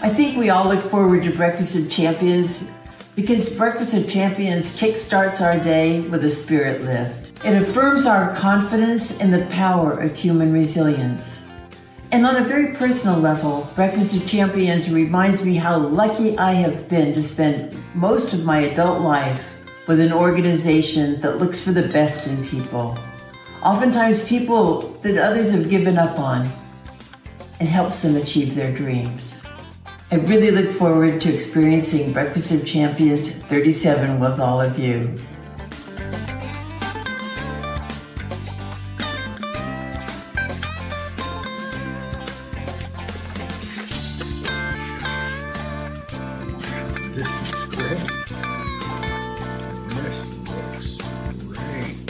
I think we all look forward to Breakfast of Champions because Breakfast of Champions kickstarts our day with a spirit lift. It affirms our confidence in the power of human resilience. And on a very personal level, Breakfast of Champions reminds me how lucky I have been to spend most of my adult life with an organization that looks for the best in people. Oftentimes people that others have given up on, and helps them achieve their dreams. I really look forward to experiencing Breakfast of Champions 37 with all of you. This is great. This looks great.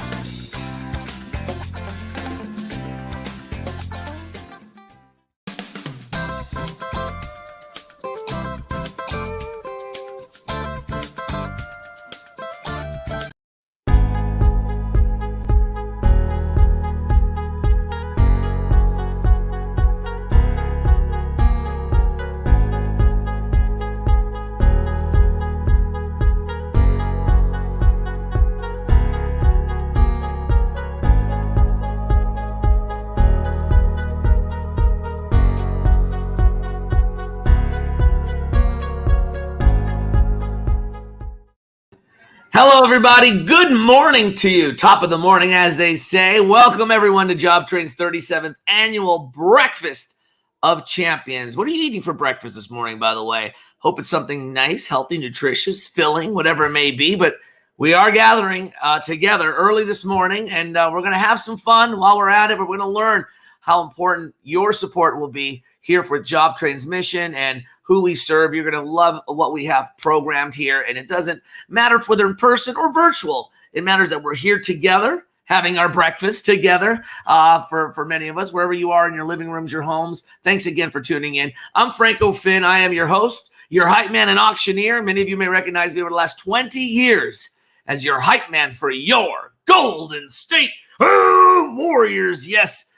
Hello, everybody. Good morning to you. Top of the morning, as they say. Welcome, everyone, to JobTrain's 37th annual Breakfast of Champions. What are you eating for breakfast this morning, by the way? Hope it's something nice, healthy, nutritious, filling, whatever it may be. But we are gathering together early this morning, and we're going to have some fun while we're at it. We're going to learn how important your support will be here for JobTrain's mission and who we serve. You're going to love what we have programmed here. And it doesn't matter if whether in person or virtual. It matters that we're here together, having our breakfast together for many of us, wherever you are in your living rooms, your homes. Thanks again for tuning in. I'm Franco Finn. I am your host, your hype man and auctioneer. Many of you may recognize me over the last 20 years as your hype man for your Golden State Warriors. Yes.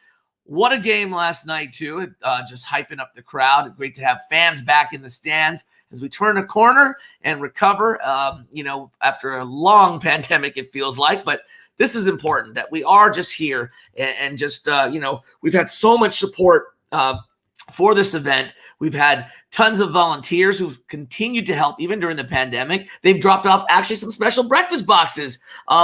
What a game last night, too. Just hyping up the crowd. Great to have fans back in the stands as we turn a corner and recover, after a long pandemic, it feels like. But this is important that we are just here and just, we've had so much support for this event. We've had tons of volunteers who've continued to help even during the pandemic. They've dropped off actually some special breakfast boxes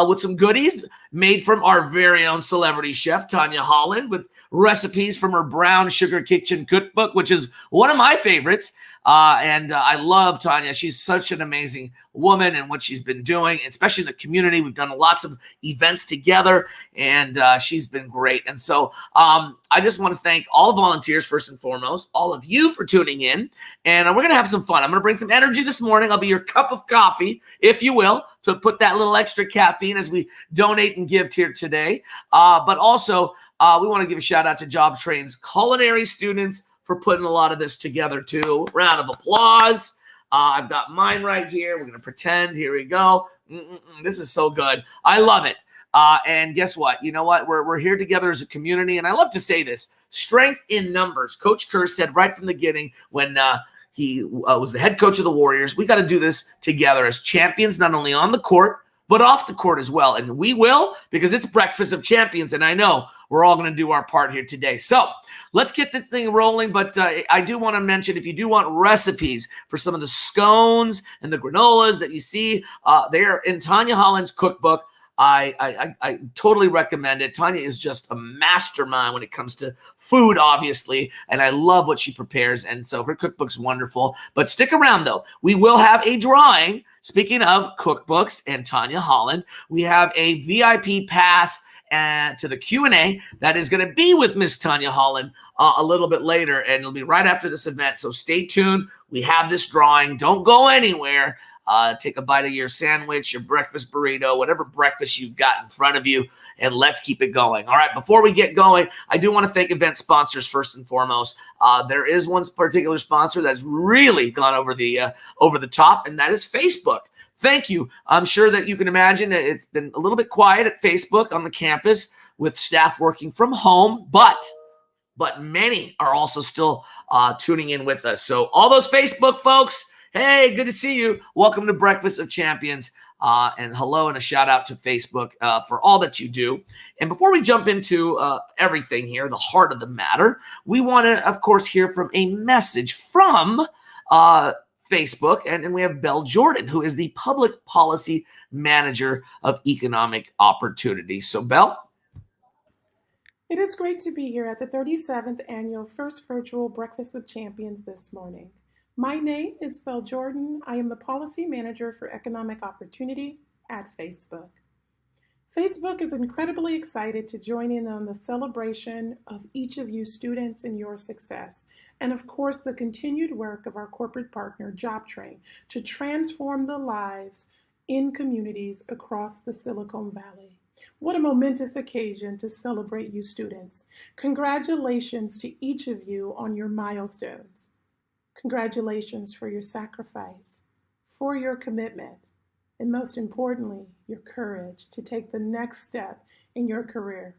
with some goodies made from our very own celebrity chef, Tanya Holland, with recipes from her Brown Sugar Kitchen cookbook, which is one of my favorites. And I love Tanya. She's such an amazing woman and what she's been doing, especially in the community. We've done lots of events together, and she's been great. And so I just want to thank all the volunteers, first and foremost, all of you for tuning in. And we're going to have some fun. I'm going to bring some energy this morning. I'll be your cup of coffee, if you will, to put that little extra caffeine as we donate and give here today. But also, we want to give a shout out to JobTrain's culinary students for putting a lot of this together too. Round of applause. I've got mine right here. We're going to pretend. Here we go. This is so good. I love it. And guess what? You know what? We're here together as a community. And I love to say this. Strength in numbers. Coach Kerr said right from the beginning when he was the head coach of the Warriors, we got to do this together as champions, not only on the court, but off the court as well. And we will, because it's Breakfast of Champions. And I know we're all going to do our part here today. So let's get this thing rolling. But I do want to mention, if you do want recipes for some of the scones and the granolas that you see, they're in Tanya Holland's cookbook. I totally recommend it. Tanya is just a mastermind when it comes to food, obviously, and I love what she prepares. And so her cookbook's wonderful. But stick around, though. We will have a drawing. Speaking of cookbooks and Tanya Holland, we have a VIP pass to the Q&A that is going to be with Miss Tanya Holland a little bit later, and it'll be right after this event. So stay tuned. We have this drawing. Don't go anywhere. Take a bite of your sandwich, your breakfast burrito, whatever breakfast you've got in front of you, and let's keep it going. All right, before we get going, I do want to thank event sponsors first and foremost. There is one particular sponsor that's really gone over the top, and that is Facebook. Thank you. I'm sure that you can imagine it's been a little bit quiet at Facebook on the campus with staff working from home, but but many are also still tuning in with us. So all those Facebook folks, hey, good to see you. Welcome to Breakfast of Champions. And hello and a shout out to Facebook for all that you do. And before we jump into everything here, the heart of the matter, we want to, of course, hear from a message from Facebook. And we have Belle Jordan, who is the Public Policy Manager of Economic Opportunity. So, Belle? It is great to be here at the 37th Annual First Virtual Breakfast of Champions this morning. My name is Belle Jordan. I am the Policy Manager for Economic Opportunity at Facebook. Facebook is incredibly excited to join in on the celebration of each of you students and your success, and of course the continued work of our corporate partner, JobTrain, to transform the lives in communities across the Silicon Valley. What a momentous occasion to celebrate you students. Congratulations to each of you on your milestones. Congratulations for your sacrifice, for your commitment, and most importantly, your courage to take the next step in your career.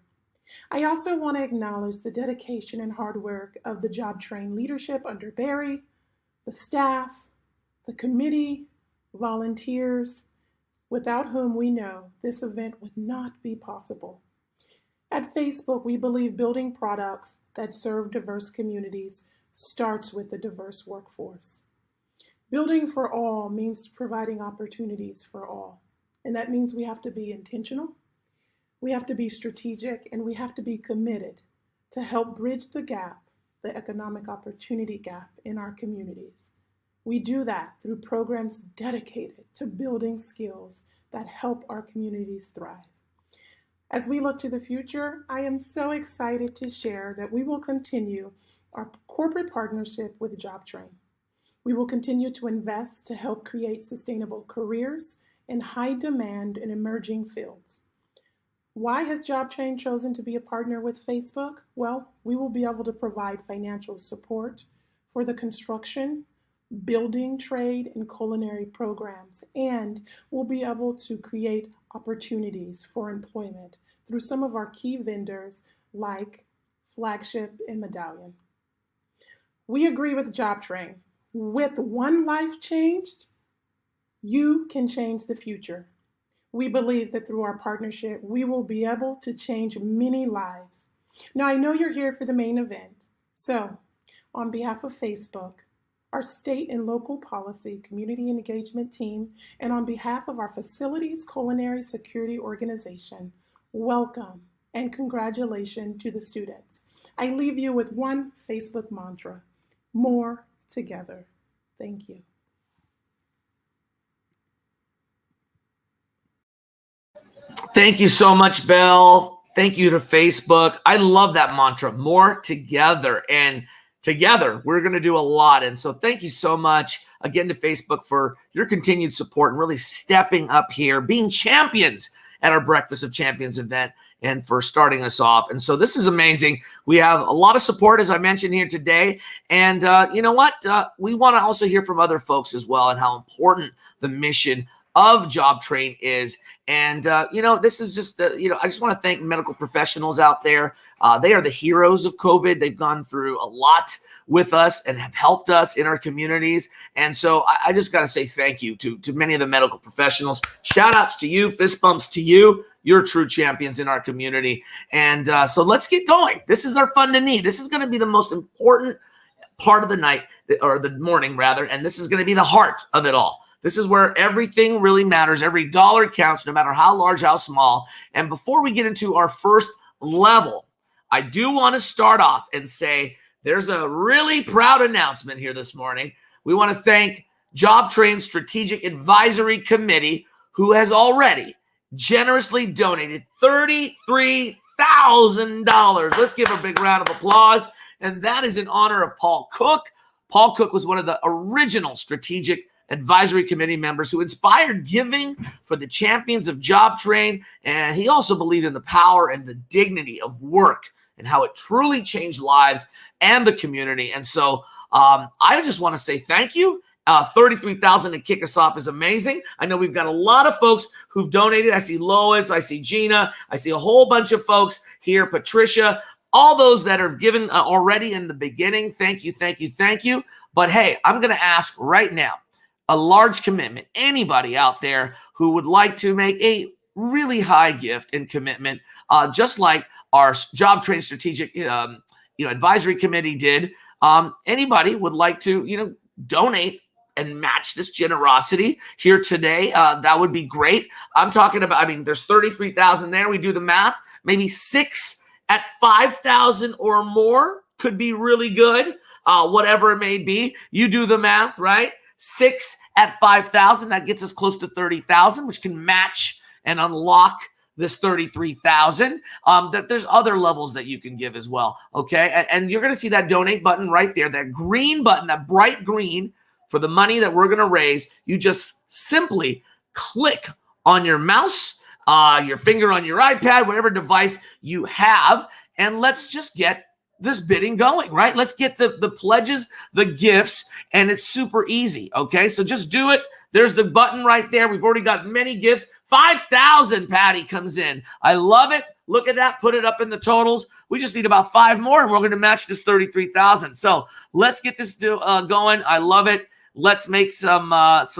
I also want to acknowledge the dedication and hard work of the JobTrain leadership under Barry, the staff, the committee, volunteers, without whom we know this event would not be possible. At Facebook, we believe building products that serve diverse communities starts with a diverse workforce. Building for all means providing opportunities for all. And that means we have to be intentional, we have to be strategic, and we have to be committed to help bridge the gap, the economic opportunity gap in our communities. We do that through programs dedicated to building skills that help our communities thrive. As we look to the future, I am so excited to share that we will continue our corporate partnership with JobTrain. We will continue to invest to help create sustainable careers in high demand and emerging fields. Why has JobTrain chosen to be a partner with Facebook? Well, we will be able to provide financial support for the construction, building, trade, and culinary programs, and we'll be able to create opportunities for employment through some of our key vendors like Flagship and Medallion. We agree with JobTrain. With one life changed, you can change the future. We believe that through our partnership, we will be able to change many lives. Now, I know you're here for the main event. So, on behalf of Facebook, our state and local policy community engagement team, and on behalf of our facilities culinary security organization, welcome and congratulations to the students. I leave you with one Facebook mantra: more together. Thank you. Thank you so much, Belle. Thank you to Facebook. I love that mantra, more together. And together, we're going to do a lot. And so thank you so much again to Facebook for your continued support and really stepping up here, being champions at our Breakfast of Champions event, and for starting us off. And so this is amazing. We have a lot of support, as I mentioned here today. And you know what? We want to also hear from other folks as well and how important the mission of JobTrain is. And, this is just, I just want to thank medical professionals out there. They are the heroes of COVID. They've gone through a lot with us and have helped us in our communities. And so I just got to say thank you to many of the medical professionals. Shout outs to you, fist bumps to you. You're true champions in our community. And so let's get going. This is our fun to need. This is going to be the most important part of the night, or the morning rather. And this is going to be the heart of it all. This is where everything really matters. Every dollar counts, no matter how large, how small. And before we get into our first level, I do want to start off and say there's a really proud announcement here this morning. We want to thank JobTrain's Strategic Advisory Committee, who has already generously donated $33,000. Let's give a big round of applause. And that is in honor of Paul Cook. Paul Cook was one of the original Strategic Advisory Committee members who inspired giving for the champions of JobTrain. And he also believed in the power and the dignity of work and how it truly changed lives and the community. And so I just want to say thank you. 33,000 to kick us off is amazing. I know we've got a lot of folks who've donated. I see Lois, I see Gina, I see a whole bunch of folks here, Patricia. all those that are given already in the beginning, thank you, thank you, thank you. But hey, I'm going to ask right now, a large commitment. Anybody out there who would like to make a really high gift and commitment, just like our JobTrain Strategic Advisory Committee did. Anybody would like to donate and match this generosity here today, that would be great. I'm talking about, there's 33,000 there. We do the math. Maybe 6 at 5,000 or more could be really good. Whatever it may be, you do the math, right? 6 at 5,000, that gets us close to 30,000, which can match and unlock this 33,000. There's other levels that you can give as well, okay? And you're going to see that donate button right there, that green button, that bright green for the money that we're going to raise. You just simply click on your mouse, your finger on your iPad, whatever device you have, and let's just get this bidding going, right? Let's get the pledges, the gifts, and it's super easy, okay? So just do it. There's the button right there. We've already got many gifts. 5,000, Patty comes in. I love it. Look at that. Put it up in the totals. We just need about 5 more, and we're going to match this 33,000. So let's get this going. I love it. Let's make some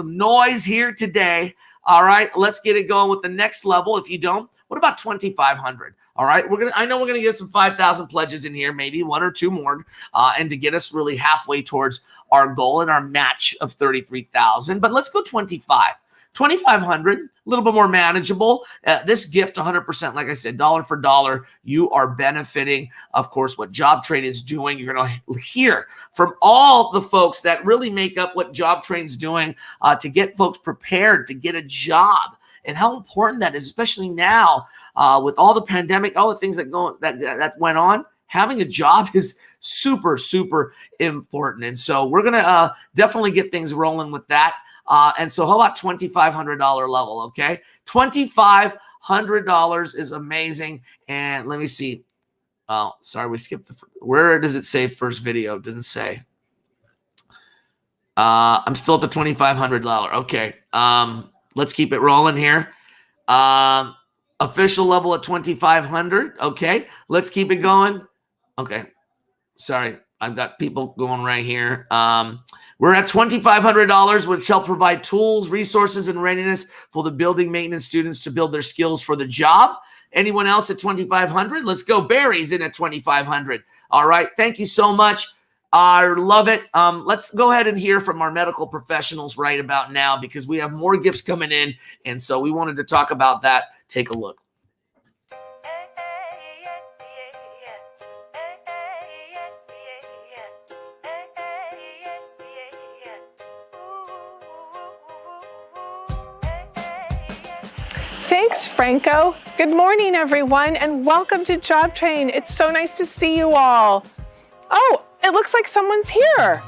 noise here today. All right, let's get it going with the next level. If you don't, what about 2,500? All right, I know we're gonna get some 5,000 pledges in here, maybe 1 or 2 more, and to get us really halfway towards our goal and our match of 33,000. But let's go 2,500, a little bit more manageable. This gift, 100%, like I said, dollar for dollar, you are benefiting, of course, what JobTrain is doing. You're going to hear from all the folks that really make up what JobTrain's doing to get folks prepared to get a job, and how important that is, especially now with all the pandemic, all the things that went on. Having a job is super, super important. And so we're going to definitely get things rolling with that. And so how about $2,500 level, okay? $2,500 is amazing. And let me see. Oh, sorry, we skipped where does it say first video? It doesn't say. I'm still at the $2,500. Okay. Let's keep it rolling here. Official level at 2,500. Okay. Let's keep it going. Okay. Sorry. I've got people going right here. We're at $2,500, which shall provide tools, resources, and readiness for the building maintenance students to build their skills for the job. Anyone else at 2,500? Let's go. Barry's in at 2,500. All right. Thank you so much. I love it. Let's go ahead and hear from our medical professionals right about now, because we have more gifts coming in. And so we wanted to talk about that. Take a look. Thanks, Franco. Good morning, everyone, and welcome to JobTrain. It's so nice to see you all. Oh, it looks like someone's here.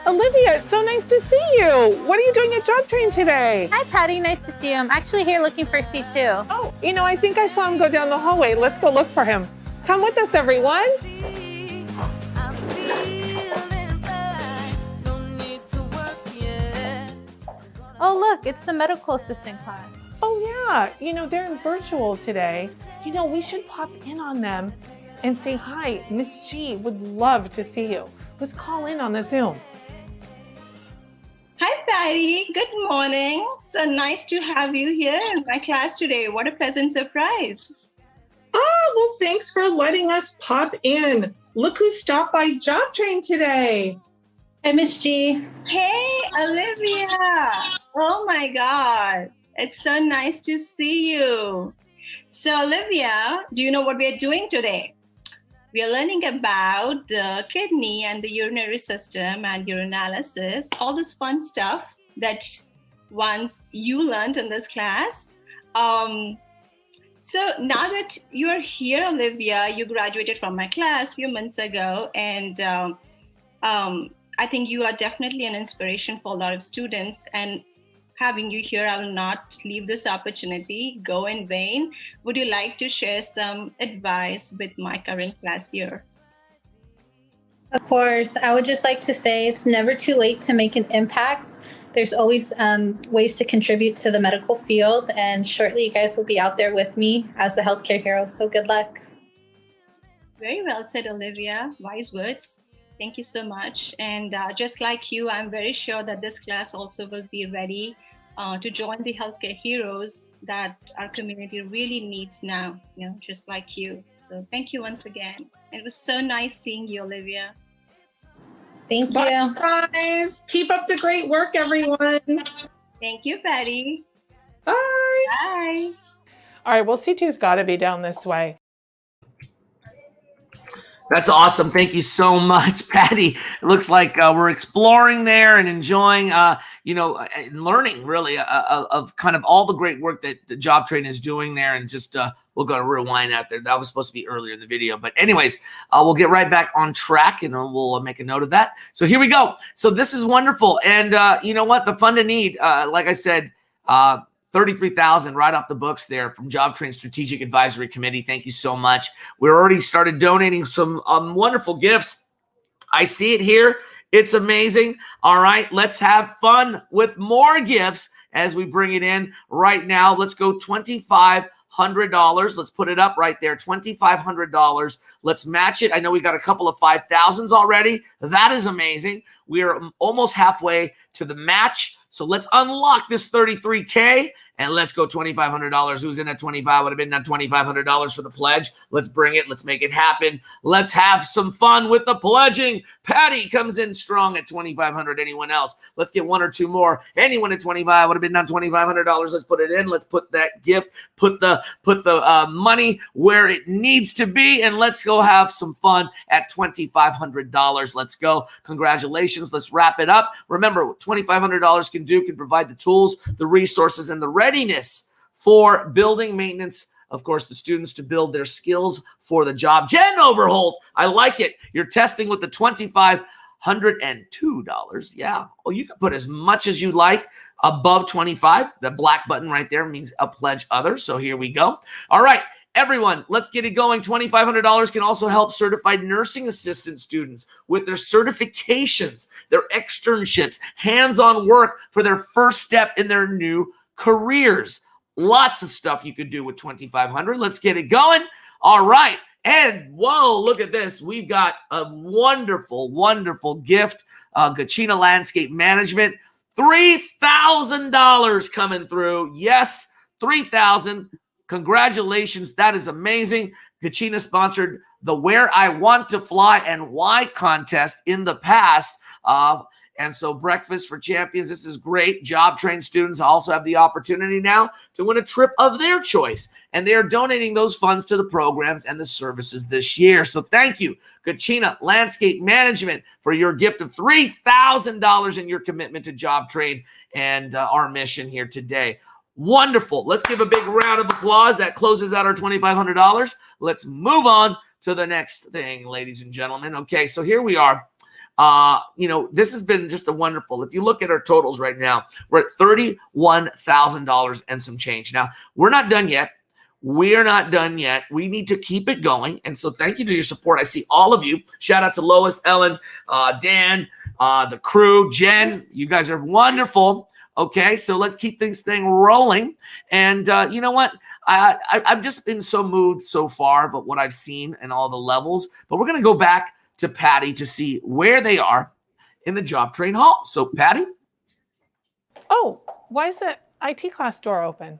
Olivia, it's so nice to see you. What are you doing at JobTrain today? Hi, Patty. Nice to see you. I'm actually here looking for C2. Oh, I think I saw him go down the hallway. Let's go look for him. Come with us, everyone. Oh, look, it's the medical assistant class. Oh, yeah. They're in virtual today. We should pop in on them and say hi. Miss G would love to see you. Let's call in on the Zoom. Hi, Patty. Good morning. So nice to have you here in my class today. What a pleasant surprise. Oh, well, thanks for letting us pop in. Look who stopped by JobTrain today. Hi, Miss G. Hey, Olivia. Oh, my God. It's so nice to see you. So, Olivia, do you know what we are doing today? We are learning about the kidney and the urinary system and urinalysis, all this fun stuff that once you learned in this class. So now that you're here, Olivia, you graduated from my class a few months ago, and I think you are definitely an inspiration for a lot of students. And having you here, I will not leave this opportunity go in vain. Would you like to share some advice with my current class year? Of course. I would just like to say it's never too late to make an impact. There's always ways to contribute to the medical field. And shortly, you guys will be out there with me as the healthcare hero. So good luck. Very well said, Olivia. Wise words. Thank you so much. And just like you, I'm very sure that this class also will be ready to join the healthcare heroes that our community really needs now, just like you. So thank you once again. It was so nice seeing you, Olivia. Thank you. Bye, guys. Keep up the great work, everyone. Thank you, Patty. Bye. Bye. All right, well, C2's got to be down this way. That's awesome. Thank you so much, Patty. It looks like we're exploring there and enjoying, and learning really of kind of all the great work that the JobTrain is doing there. And just we'll go to rewind out there. That was supposed to be earlier in the video. But anyways, we'll get right back on track and we'll make a note of that. So here we go. So this is wonderful. And you know what? The fund to need, like I said, 33,000 right off the books there from JobTrain Strategic Advisory Committee. Thank you so much. We already started donating some wonderful gifts. I see it here. It's amazing. All right, let's have fun with more gifts as we bring it in right now. Let's go $2,500. Let's put it up right there, $2,500. Let's match it. I know we got a couple of 5,000s already. That is amazing. We are almost halfway to the match. So let's unlock this 33K and let's go $2,500. Who's in at 25? Would have been at $2,500 for the pledge. Let's bring it. Let's make it happen. Let's have some fun with the pledging. Patty comes in strong at $2,500. Anyone else? Let's get one or two more. Anyone at 25 would have been at $2,500. Let's put it in. Let's put that gift, put the money where it needs to be, and let's go have some fun at $2,500. Let's go. Congratulations. Let's wrap it up. Remember, what $2,500 can provide the tools, the resources, and the readiness for building maintenance, of course, the students to build their skills for the job. Jen Overholt, I like it. You're testing with the $2,502. Yeah. Well, you can put as much as you like above 25. The black button right there means a pledge other. So here we go. All right. Everyone, let's get it going. $2,500 can also help certified nursing assistant students with their certifications, their externships, hands-on work for their first step in their new careers. Lots of stuff you could do with $2,500. Let's get it going. All right. And whoa, look at this. We've got a wonderful, wonderful gift. Gachina Landscape Management. $3,000 coming through. Yes, $3,000. Congratulations. That is amazing. Gachina sponsored the Where I Want to Fly and Why contest in the past. And so Breakfast for Champions, this is great. JobTrain students also have the opportunity now to win a trip of their choice. And they are donating those funds to the programs and the services this year. So thank you, Gachina Landscape Management, for your gift of $3,000 and your commitment to JobTrain and our mission here today. Wonderful. Let's give a big round of applause. That closes out our $2,500. Let's move on to the next thing, ladies and gentlemen. Okay, so here we are. This has been just a wonderful. If you look at our totals right now, we're at $31,000 and some change. Now, we're not done yet. We're not done yet. We need to keep it going. And so thank you to your support. I see all of you. Shout out to Lois, Ellen, Dan, the crew, Jen. You guys are wonderful. Okay, so let's keep this thing rolling. And you know what? I've just been so moved so far about what I've seen and all the levels. But we're going to go back to Patty to see where they are in the JobTrain Hall. So, Patty? Oh, why is the IT class door open?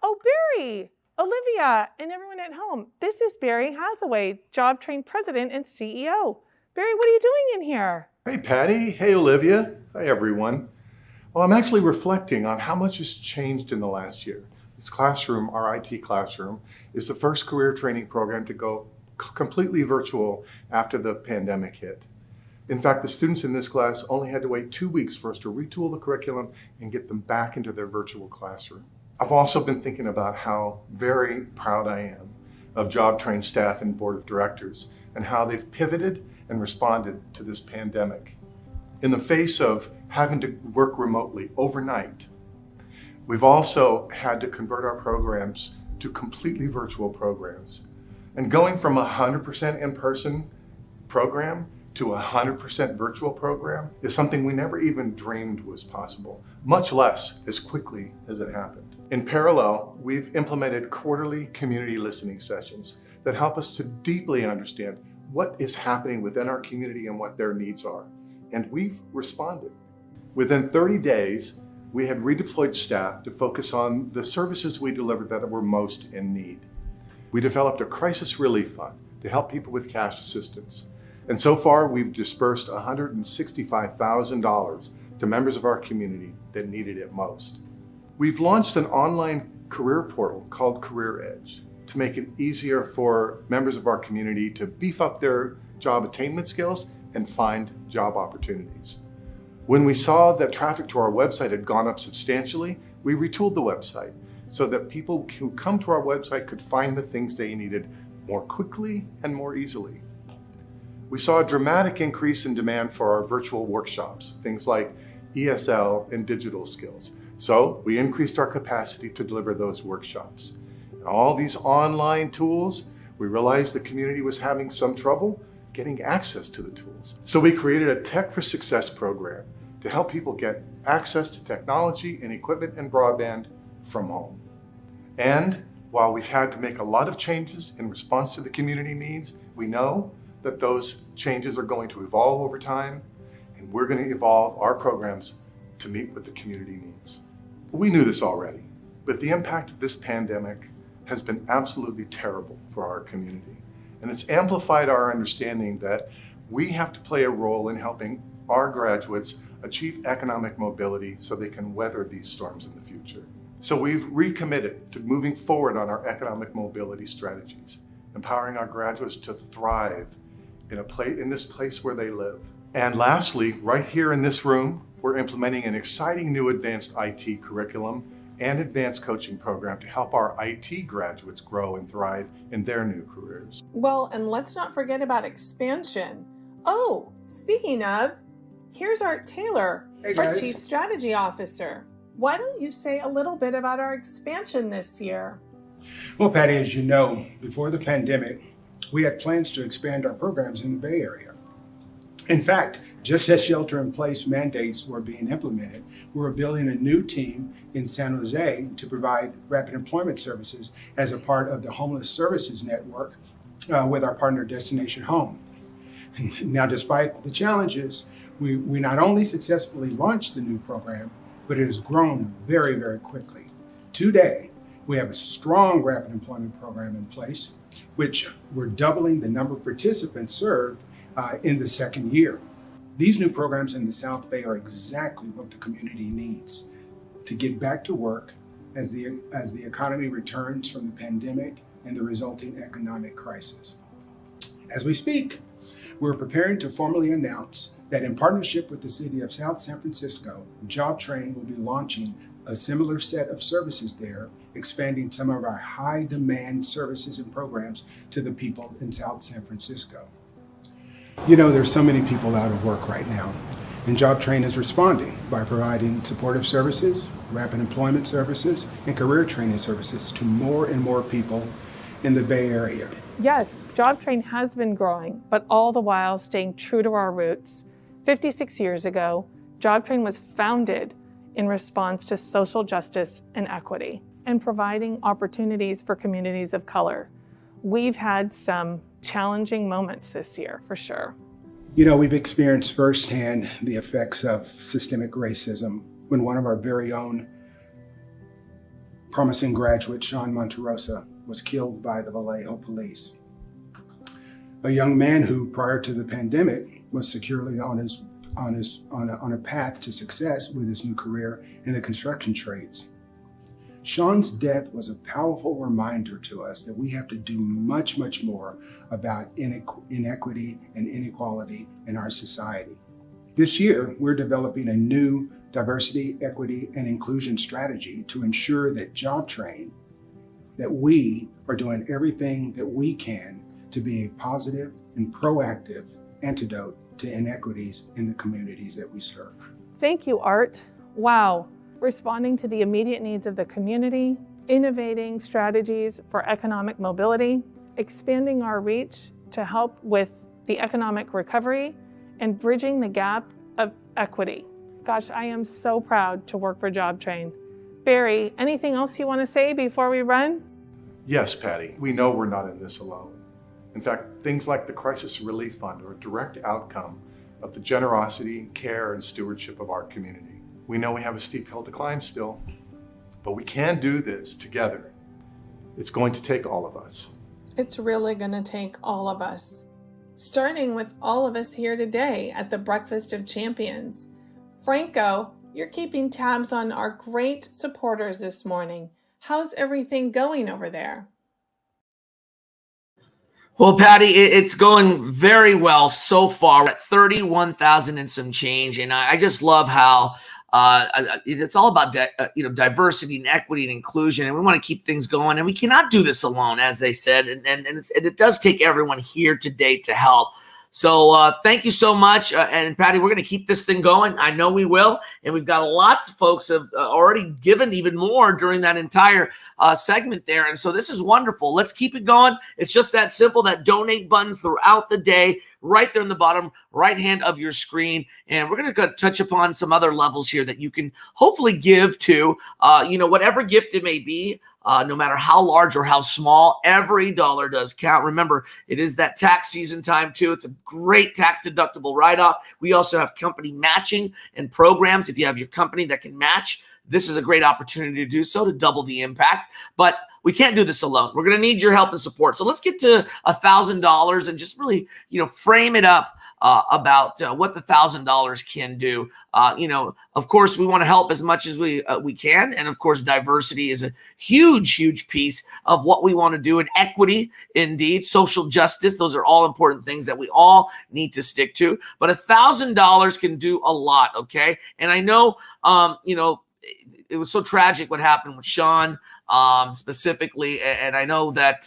Oh, Barry, Olivia, and everyone at home. This is Barry Hathaway, JobTrain President and CEO. Barry, what are you doing in here? Hey, Patty. Hey, Olivia. Hi, everyone. Well, I'm actually reflecting on how much has changed in the last year. This classroom, our IT classroom, is the first career training program to go completely virtual after the pandemic hit. In fact, the students in this class only had to wait 2 weeks for us to retool the curriculum and get them back into their virtual classroom. I've also been thinking about how very proud I am of JobTrain staff and board of directors and how they've pivoted and responded to this pandemic. In the face of having to work remotely overnight, we've also had to convert our programs to completely virtual programs. And going from a 100% in-person program to a 100% virtual program is something we never even dreamed was possible, much less as quickly as it happened. In parallel, we've implemented quarterly community listening sessions that help us to deeply understand what is happening within our community and what their needs are. And we've responded. Within 30 days, we had redeployed staff to focus on the services we delivered that were most in need. We developed a crisis relief fund to help people with cash assistance. And so far, we've dispersed $165,000 to members of our community that needed it most. We've launched an online career portal called Career Edge to make it easier for members of our community to beef up their job attainment skills and find job opportunities. When we saw that traffic to our website had gone up substantially, we retooled the website so that people who come to our website could find the things they needed more quickly and more easily. We saw a dramatic increase in demand for our virtual workshops, things like ESL and digital skills. So we increased our capacity to deliver those workshops. And all these online tools, we realized the community was having some trouble getting access to the tools. So we created a Tech for Success program to help people get access to technology and equipment and broadband from home. And while we've had to make a lot of changes in response to the community needs, we know that those changes are going to evolve over time, and we're going to evolve our programs to meet what the community needs. We knew this already, but the impact of this pandemic has been absolutely terrible for our community. And it's amplified our understanding that we have to play a role in helping our graduates achieve economic mobility so they can weather these storms in the future. So we've recommitted to moving forward on our economic mobility strategies, empowering our graduates to thrive in this place where they live. And lastly, right here in this room, we're implementing an exciting new advanced IT curriculum and advanced coaching program to help our IT graduates grow and thrive in their new careers. Well, and let's not forget about expansion. Oh, speaking of, here's Art Taylor, our Chief Strategy Officer. Why don't you say a little bit about our expansion this year? Well, Patty, as you know, before the pandemic, we had plans to expand our programs in the Bay Area. In fact, just as shelter-in-place mandates were being implemented, we were building a new team in San Jose to provide rapid employment services as a part of the Homeless Services Network with our partner Destination Home. Now, despite the challenges, we not only successfully launched the new program, but it has grown very, very quickly. Today, we have a strong rapid employment program in place, which we're doubling the number of participants served in the second year. These new programs in the South Bay are exactly what the community needs to get back to work as the economy returns from the pandemic and the resulting economic crisis. As we speak, we're preparing to formally announce that in partnership with the City of South San Francisco, JobTrain will be launching a similar set of services there, expanding some of our high-demand services and programs to the people in South San Francisco. You know, there's so many people out of work right now, and JobTrain is responding by providing supportive services, rapid employment services, and career training services to more and more people in the Bay Area. Yes, JobTrain has been growing, but all the while staying true to our roots. 56 years ago, JobTrain was founded in response to social justice and equity and providing opportunities for communities of color. We've had some challenging moments this year, for sure. You know, we've experienced firsthand the effects of systemic racism when one of our very own promising graduate, Sean Monterosa, was killed by the Vallejo police. A young man who, prior to the pandemic, was securely on a path to success with his new career in the construction trades. Sean's death was a powerful reminder to us that we have to do much, much more about inequity and inequality in our society. This year, we're developing a new diversity, equity, and inclusion strategy to ensure that JobTrain, that we are doing everything that we can to be a positive and proactive antidote to inequities in the communities that we serve. Thank you, Art. Wow. Responding to the immediate needs of the community, innovating strategies for economic mobility, expanding our reach to help with the economic recovery, and bridging the gap of equity. Gosh, I am so proud to work for JobTrain. Barry, anything else you want to say before we run? Yes, Patty, we know we're not in this alone. In fact, things like the Crisis Relief Fund are a direct outcome of the generosity, care, and stewardship of our community. We know we have a steep hill to climb still, but we can do this together. It's going to take all of us. It's really going to take all of us. Starting with all of us here today at the Breakfast of Champions. Franco, you're keeping tabs on our great supporters this morning. How's everything going over there? Well, Patty, it's going very well so far. We're at 31,000 and some change, and I just love how it's all about diversity and equity and inclusion, and we want to keep things going. And we cannot do this alone, as they said, and it does take everyone here today to help. So thank you so much. And Patty, we're going to keep this thing going. I know we will. And we've got lots of folks have already given even more during that entire segment there. And so this is wonderful. Let's keep it going. It's just that simple, that donate button throughout the day, right there in the bottom right hand of your screen. And we're going to touch upon some other levels here that you can hopefully give to, whatever gift it may be. No matter how large or how small, every dollar does count. Remember, it is that tax season time too. It's a great tax deductible write-off. We also have company matching and programs. If you have your company that can match, this is a great opportunity to do so, to double the impact. But we can't do this alone. We're going to need your help and support. So let's get to $1,000 and just really, frame it up about what the $1,000 can do. Of course, we want to help as much as we can. And of course, diversity is a huge, huge piece of what we want to do. And equity, indeed, social justice. Those are all important things that we all need to stick to. But $1,000 can do a lot. Okay. And I know, it was so tragic what happened with Sean specifically. And I know that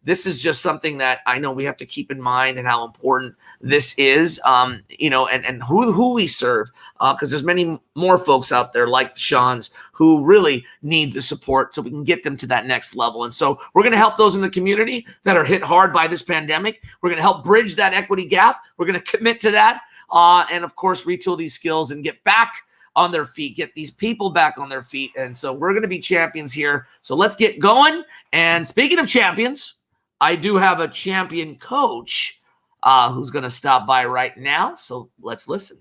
this is just something that I know we have to keep in mind, and how important this is, and who we serve, because there's many more folks out there like the Sean's who really need the support so we can get them to that next level. And so we're going to help those in the community that are hit hard by this pandemic. We're going to help bridge that equity gap. We're going to commit to that. And of course, retool these skills and get back on their feet, get these people back on their feet. And so we're going to be champions here. So let's get going. And speaking of champions, I do have a champion coach who's going to stop by right now. So let's listen.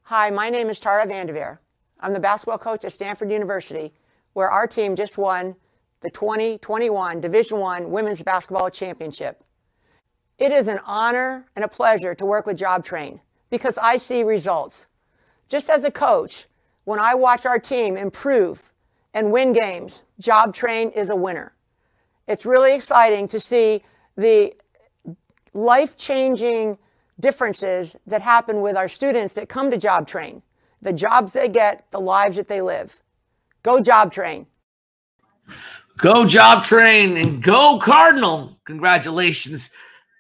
Hi, my name is Tara Vanderveer. I'm the basketball coach at Stanford University, where our team just won the 2021 Division I Women's Basketball Championship. It is an honor and a pleasure to work with JobTrain because I see results. Just as a coach, when I watch our team improve and win games, JobTrain is a winner. It's really exciting to see the life-changing differences that happen with our students that come to JobTrain. The jobs they get, the lives that they live. Go JobTrain. Go JobTrain and go Cardinal. Congratulations.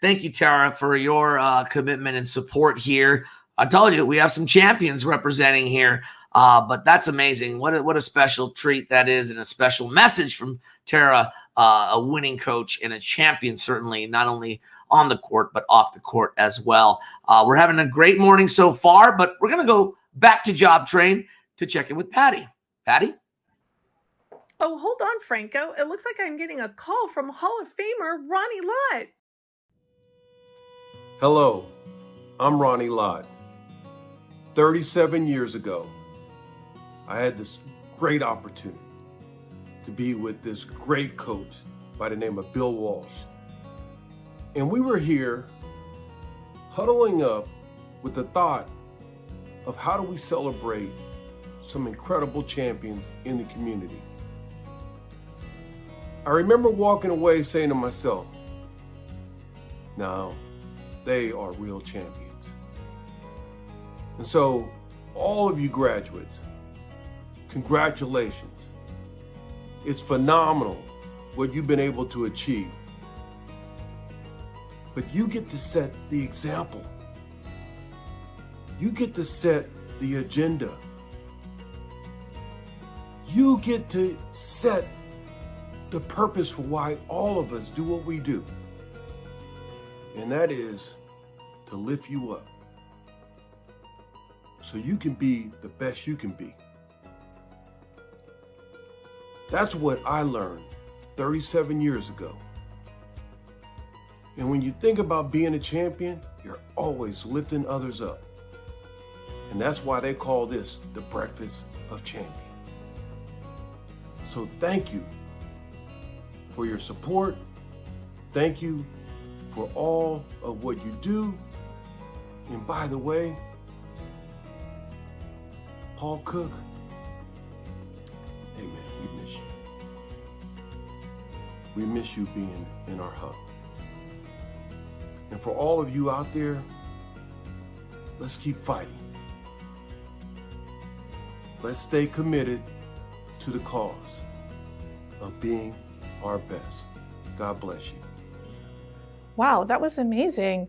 Thank you, Tara, for your commitment and support here. I told you, we have some champions representing here, but that's amazing. What a special treat that is, and a special message from Tara, a winning coach and a champion, certainly, not only on the court, but off the court as well. We're having a great morning so far, but we're going to go back to JobTrain to check in with Patty. Patty? Oh, hold on, Franco. It looks like I'm getting a call from Hall of Famer Ronnie Lott. Hello, I'm Ronnie Lott. 37 years ago, I had this great opportunity to be with this great coach by the name of Bill Walsh. And we were here huddling up with the thought of how do we celebrate some incredible champions in the community. I remember walking away saying to myself, now, they are real champions. And so, all of you graduates, congratulations. It's phenomenal what you've been able to achieve. But you get to set the example. You get to set the agenda. You get to set the purpose for why all of us do what we do. And that is to lift you up, so you can be the best you can be. That's what I learned 37 years ago. And when you think about being a champion, you're always lifting others up. And that's why they call this the Breakfast of Champions. So thank you for your support. Thank you for all of what you do. And by the way, Paul Cook, hey man, we miss you. We miss you being in our hub. And for all of you out there, let's keep fighting. Let's stay committed to the cause of being our best. God bless you. Wow, that was amazing.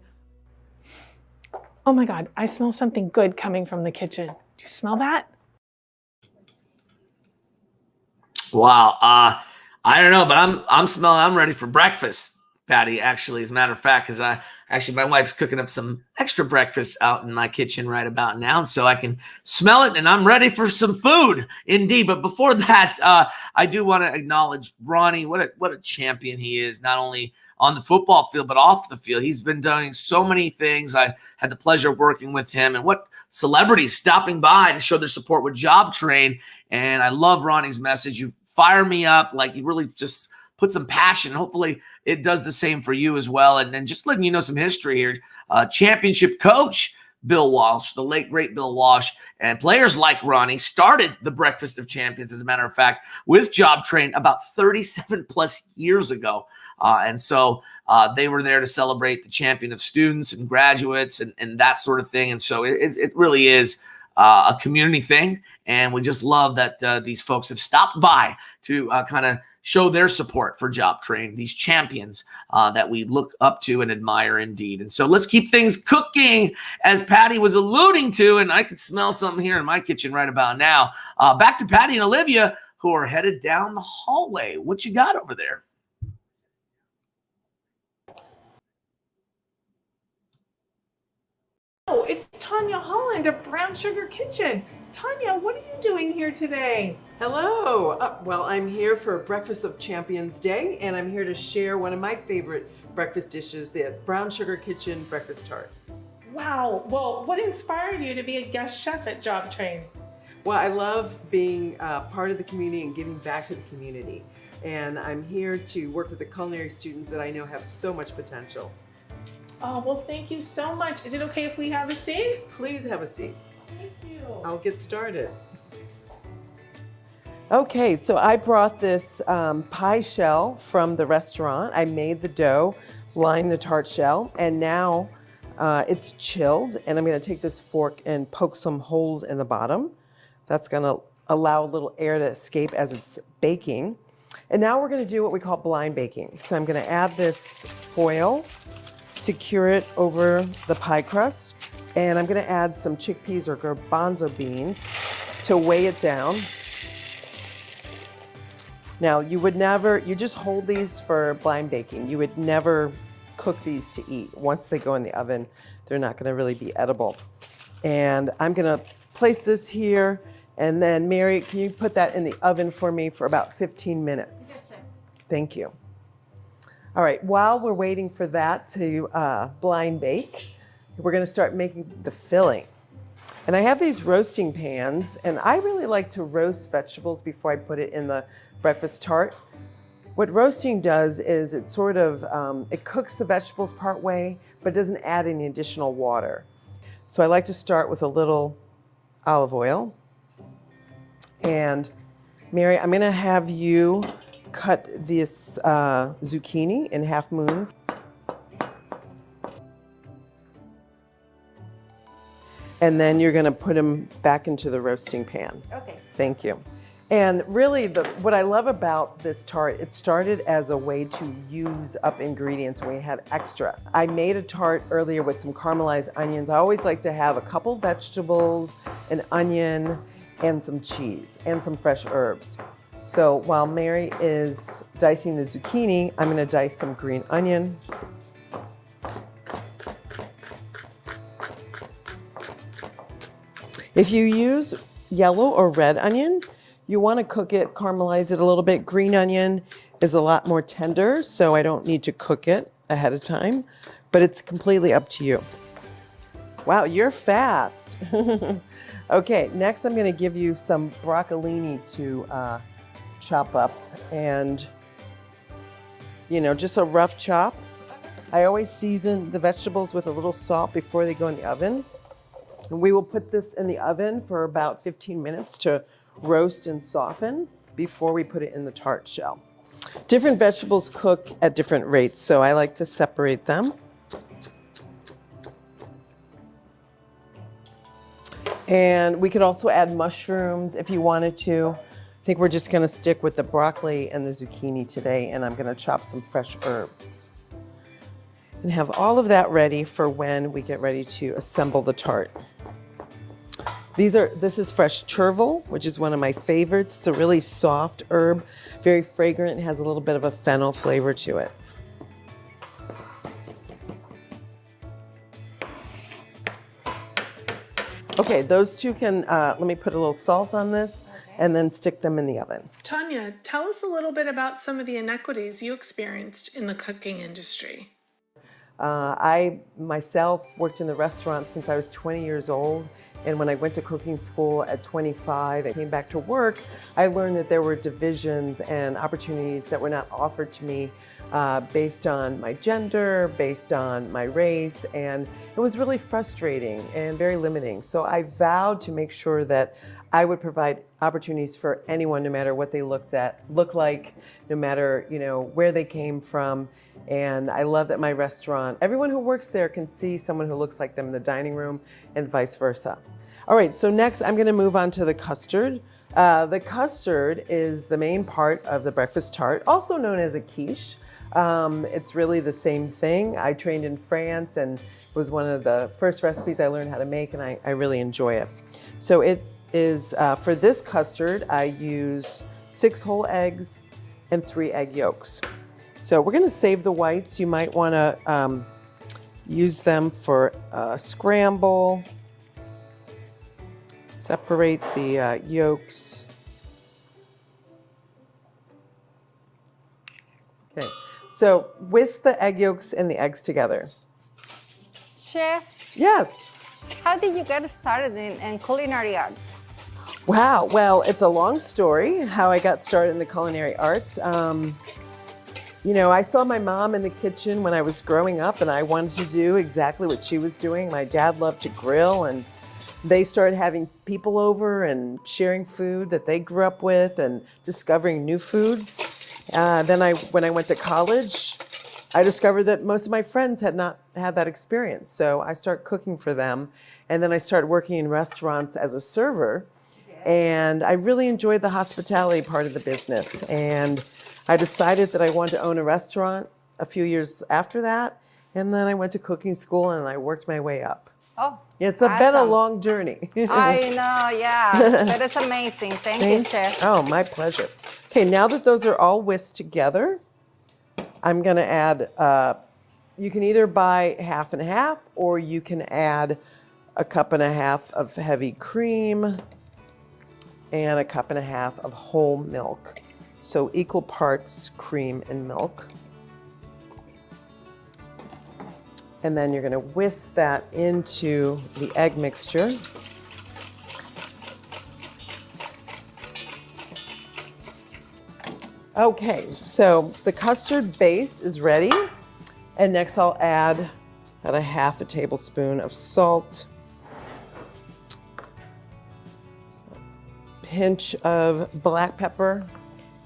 Oh my God, I smell something good coming from the kitchen. Do you smell that? Wow. I don't know, but I'm ready for breakfast, Patty, actually, as a matter of fact, because my wife's cooking up some extra breakfast out in my kitchen right about now, so I can smell it, and I'm ready for some food, indeed. But before that, I do want to acknowledge Ronnie. What a champion he is, not only on the football field, but off the field. He's been doing so many things. I had the pleasure of working with him, and what celebrities stopping by to show their support with JobTrain. And I love Ronnie's message. You fire me up, like you really just put some passion. Hopefully it does the same for you as well. And just letting you know some history here. Championship coach Bill Walsh, the late, great Bill Walsh, and players like Ronnie started the Breakfast of Champions, as a matter of fact, with JobTrain about 37 plus years ago. And so they were there to celebrate the champion of students and graduates and that sort of thing. And so it really is a community thing. And we just love that these folks have stopped by to kind of show their support for JobTrain, these champions that we look up to and admire indeed. And so let's keep things cooking, as Patty was alluding to, and I can smell something here in my kitchen right about now. Back to Patty and Olivia, who are headed down the hallway. What you got over there? Oh, it's Tanya Holland of Brown Sugar Kitchen. Tanya, what are you doing here today? Hello. Well, I'm here for Breakfast of Champions Day, and I'm here to share one of my favorite breakfast dishes, the Brown Sugar Kitchen breakfast tart. Wow. Well, what inspired you to be a guest chef at JobTrain? Well, I love being part of the community and giving back to the community. And I'm here to work with the culinary students that I know have so much potential. Oh, well, thank you so much. Is it okay if we have a seat? Please have a seat. Thank you. I'll get started. Okay, so I brought this pie shell from the restaurant. I made the dough, lined the tart shell, and now it's chilled. And I'm going to take this fork and poke some holes in the bottom. That's going to allow a little air to escape as it's baking. And now we're going to do what we call blind baking. So I'm going to add this foil, secure it over the pie crust, and I'm going to add some chickpeas or garbanzo beans to weigh it down. Now, you just hold these for blind baking. You would never cook these to eat. Once they go in the oven, they're not going to really be edible. And I'm going to place this here, and then Mary, can you put that in the oven for me for about 15 minutes? Yes, thank you. All right, while we're waiting for that to blind bake, we're going to start making the filling. And I have these roasting pans, and I really like to roast vegetables before I put it in the breakfast tart. What roasting does is it sort of, it cooks the vegetables part way, but doesn't add any additional water. So I like to start with a little olive oil. And Mary, I'm going to have you cut this zucchini in half moons. And then you're going to put them back into the roasting pan. Okay. Thank you. And really, what I love about this tart, it started as a way to use up ingredients when we had extra. I made a tart earlier with some caramelized onions. I always like to have a couple vegetables, an onion, and some cheese, and some fresh herbs. So while Mary is dicing the zucchini, I'm going to dice some green onion. If you use yellow or red onion, you want to cook it, caramelize it a little bit. Green onion is a lot more tender, so I don't need to cook it ahead of time, but it's completely up to you. Wow, you're fast. Okay, next I'm gonna give you some broccolini to chop up, and just a rough chop. I always season the vegetables with a little salt before they go in the oven. And we will put this in the oven for about 15 minutes to roast and soften before we put it in the tart shell. Different vegetables cook at different rates, so I like to separate them. And we could also add mushrooms if you wanted to. I think we're just gonna stick with the broccoli and the zucchini today, and I'm gonna chop some fresh herbs. And have all of that ready for when we get ready to assemble the tart. This is fresh chervil, which is one of my favorites. It's a really soft herb, very fragrant, and has a little bit of a fennel flavor to it. Okay, those two can, let me put a little salt on this and then stick them in the oven. Tanya, tell us a little bit about some of the inequities you experienced in the cooking industry. I myself worked in the restaurant since I was 20 years old. And when I went to cooking school at 25 and came back to work, I learned that there were divisions and opportunities that were not offered to me based on my gender, based on my race, and it was really frustrating and very limiting. So I vowed to make sure that I would provide opportunities for anyone, no matter what they look like, no matter where they came from. And I love that my restaurant, everyone who works there can see someone who looks like them in the dining room and vice versa. All right, so next I'm gonna move on to the custard. The custard is the main part of the breakfast tart, also known as a quiche. It's really the same thing. I trained in France and it was one of the first recipes I learned how to make, and I really enjoy it. So it is, for this custard, I use 6 whole eggs and 3 egg yolks. So we're gonna save the whites. You might wanna use them for a scramble. Separate the yolks. Okay, so whisk the egg yolks and the eggs together. Chef, Yes. how did you get started in culinary arts? Wow, well, it's a long story how I got started in the culinary arts. I saw my mom in the kitchen when I was growing up, and I wanted to do exactly what she was doing. My dad loved to grill, and they started having people over and sharing food that they grew up with and discovering new foods. Then when I went to college, I discovered that most of my friends had not had that experience. So I started cooking for them, and then I started working in restaurants as a server. And I really enjoyed the hospitality part of the business. And I decided that I wanted to own a restaurant a few years after that. And then I went to cooking school and I worked my way up. Oh, It's been a long journey. I know, yeah. That is amazing. Thank you, Chef. Oh, my pleasure. Okay, now that those are all whisked together, I'm gonna add, you can either buy half and half, or you can add a cup and a half of heavy cream and a cup and a half of whole milk. So equal parts cream and milk. And then you're gonna whisk that into the egg mixture. Okay, so the custard base is ready. And next I'll add about a half a tablespoon of salt, pinch of black pepper,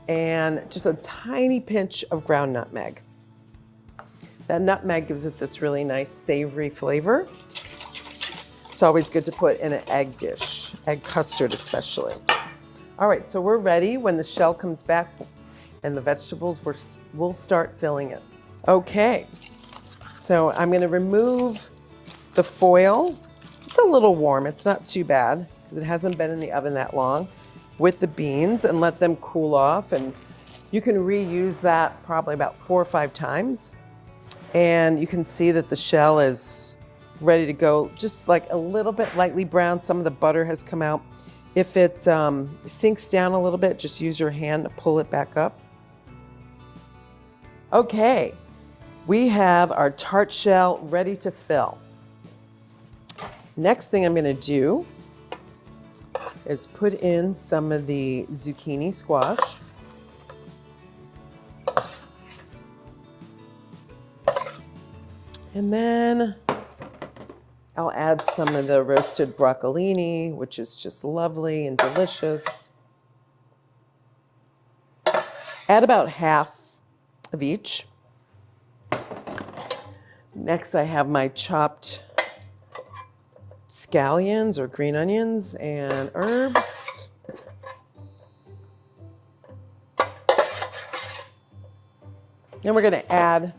and just a tiny pinch of ground nutmeg. That nutmeg gives it this really nice savory flavor. It's always good to put in an egg dish, egg custard especially. All right, so we're ready. When the shell comes back and the vegetables, we'll start filling it. Okay, so I'm gonna remove the foil. It's a little warm, it's not too bad because it hasn't been in the oven that long, with the beans, and let them cool off. And you can reuse that probably about 4 or 5 times. And you can see that the shell is ready to go, just like a little bit lightly brown. Some of the butter has come out. If it sinks down a little bit, just use your hand to pull it back up. Okay, we have our tart shell ready to fill. Next thing I'm going to do is put in some of the zucchini squash. And then I'll add some of the roasted broccolini, which is just lovely and delicious. Add about half of each. Next, I have my chopped scallions or green onions and herbs. Then we're going to add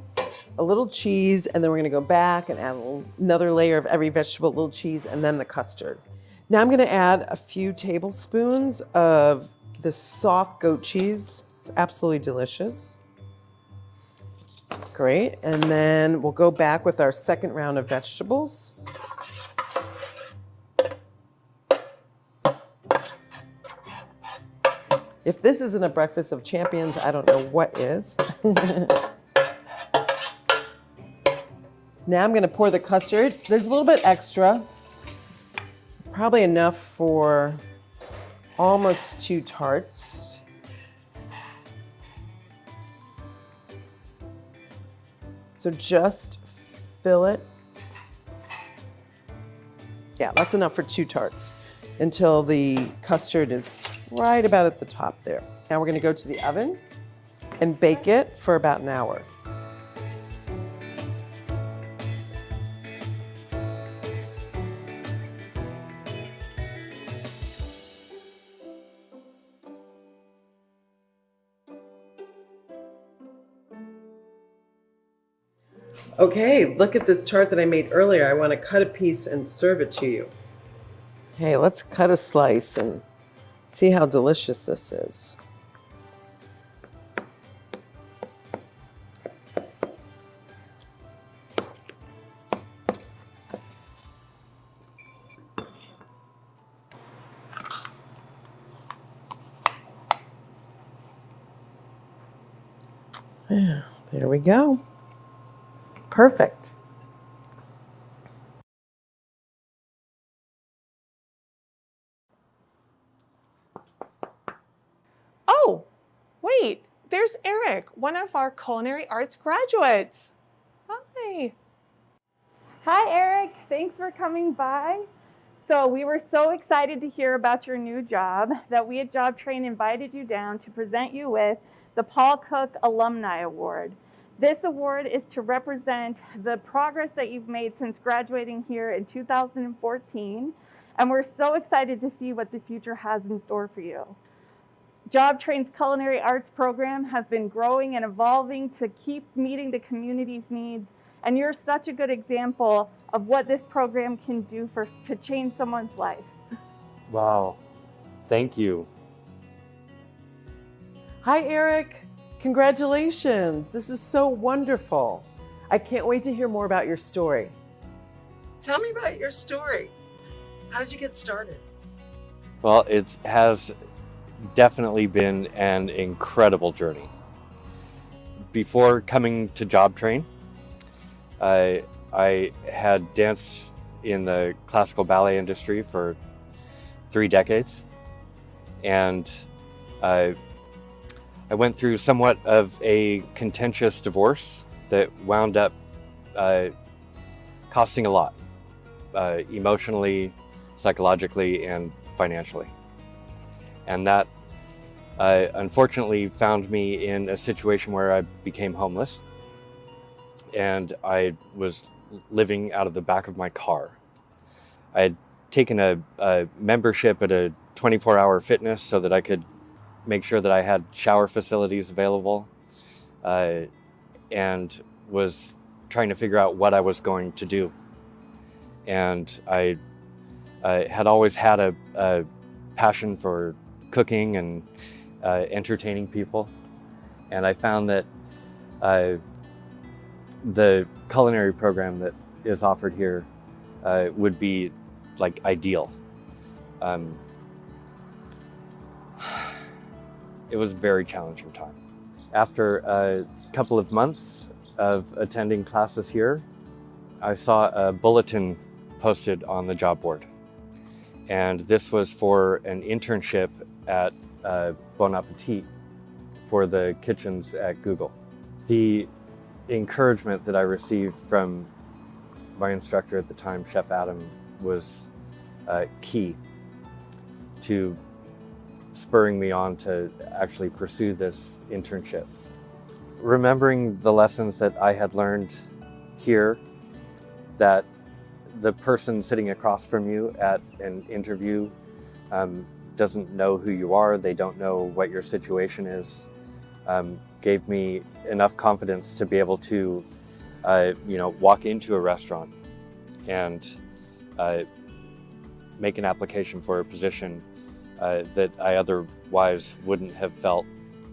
a little cheese, and then we're going to go back and add another layer of every vegetable, a little cheese, and then the custard. Now I'm going to add a few tablespoons of the soft goat cheese. It's absolutely delicious. Great. And then we'll go back with our second round of vegetables. If this isn't a breakfast of champions, I don't know what is. Now I'm going to pour the custard. There's a little bit extra, probably enough for almost 2 tarts. So just fill it. Yeah, that's enough for 2 tarts until the custard is right about at the top there. Now we're going to go to the oven and bake it for about an hour. Okay, look at this tart that I made earlier. I want to cut a piece and serve it to you. Okay, let's cut a slice and see how delicious this is. Yeah, there we go. Perfect. Oh, wait, there's Eric, one of our culinary arts graduates. Hi. Hi, Eric. Thanks for coming by. So we were so excited to hear about your new job that we at JobTrain invited you down to present you with the Paul Cook Alumni Award. This award is to represent the progress that you've made since graduating here in 2014, and we're so excited to see what the future has in store for you. JobTrain's culinary arts program has been growing and evolving to keep meeting the community's needs, and you're such a good example of what this program can do to change someone's life. Wow, thank you. Hi, Eric. Congratulations. This is so wonderful. I can't wait to hear more about your story. Tell me about your story. How did you get started? Well, it has definitely been an incredible journey. Before coming to JobTrain, I had danced in the classical ballet industry for 3 decades, and I went through somewhat of a contentious divorce that wound up costing a lot, emotionally, psychologically, and financially. And that unfortunately found me in a situation where I became homeless, and I was living out of the back of my car. I had taken a membership at a 24-hour fitness so that I could make sure that I had shower facilities available, and was trying to figure out what I was going to do. And I had always had a passion for cooking and entertaining people, and I found that the culinary program that is offered here would be like ideal. It was a very challenging time. After a couple of months of attending classes here, I saw a bulletin posted on the job board. And this was for an internship at Bon Appetit for the kitchens at Google. The encouragement that I received from my instructor at the time, Chef Adam, was key to spurring me on to actually pursue this internship. Remembering the lessons that I had learned here, that the person sitting across from you at an interview doesn't know who you are, they don't know what your situation is, gave me enough confidence to be able to walk into a restaurant and make an application for a position that I otherwise wouldn't have felt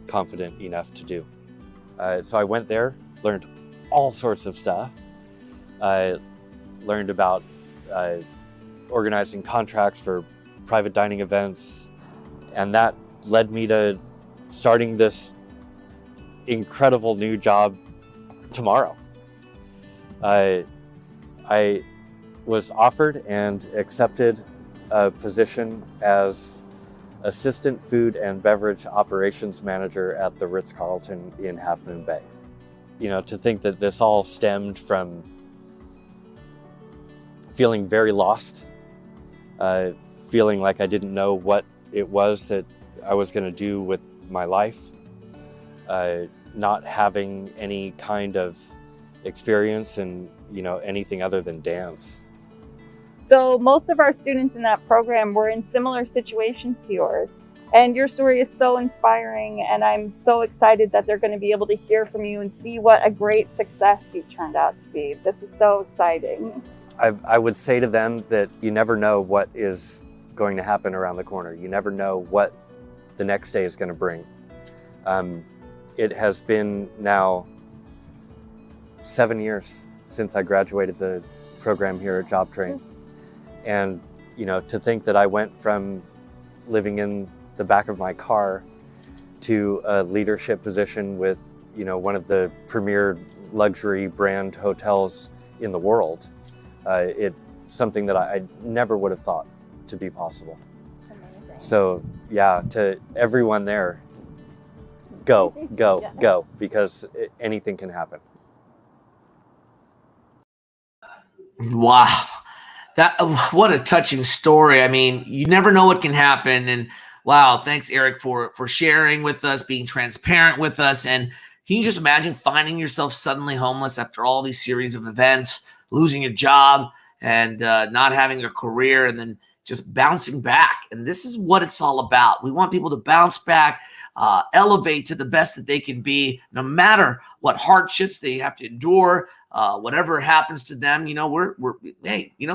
confident enough to do. So I went there, learned all sorts of stuff. I learned about organizing contracts for private dining events, and that led me to starting this incredible new job tomorrow. I was offered and accepted a position as Assistant Food and Beverage Operations Manager at the Ritz-Carlton in Half Moon Bay. You know, to think that this all stemmed from feeling very lost, feeling like I didn't know what it was that I was going to do with my life, not having any kind of experience in, anything other than dance. So most of our students in that program were in similar situations to yours. And your story is so inspiring, and I'm so excited that they're going to be able to hear from you and see what a great success you turned out to be. This is so exciting. I would say to them that you never know what is going to happen around the corner. You never know what the next day is going to bring. It has been now 7 years since I graduated the program here at JobTrain. And, to think that I went from living in the back of my car to a leadership position with, one of the premier luxury brand hotels in the world, it's something that I never would have thought to be possible. Amazing. So, yeah, to everyone there, go, Yeah. go, because anything can happen. Wow. What a touching story. I mean, you never know what can happen. And wow, thanks, Eric, for sharing with us, being transparent with us. And can you just imagine finding yourself suddenly homeless after all these series of events, losing your job and not having a career, and then just bouncing back? And this is what it's all about. We want people to bounce back, elevate to the best that they can be, no matter what hardships they have to endure, whatever happens to them.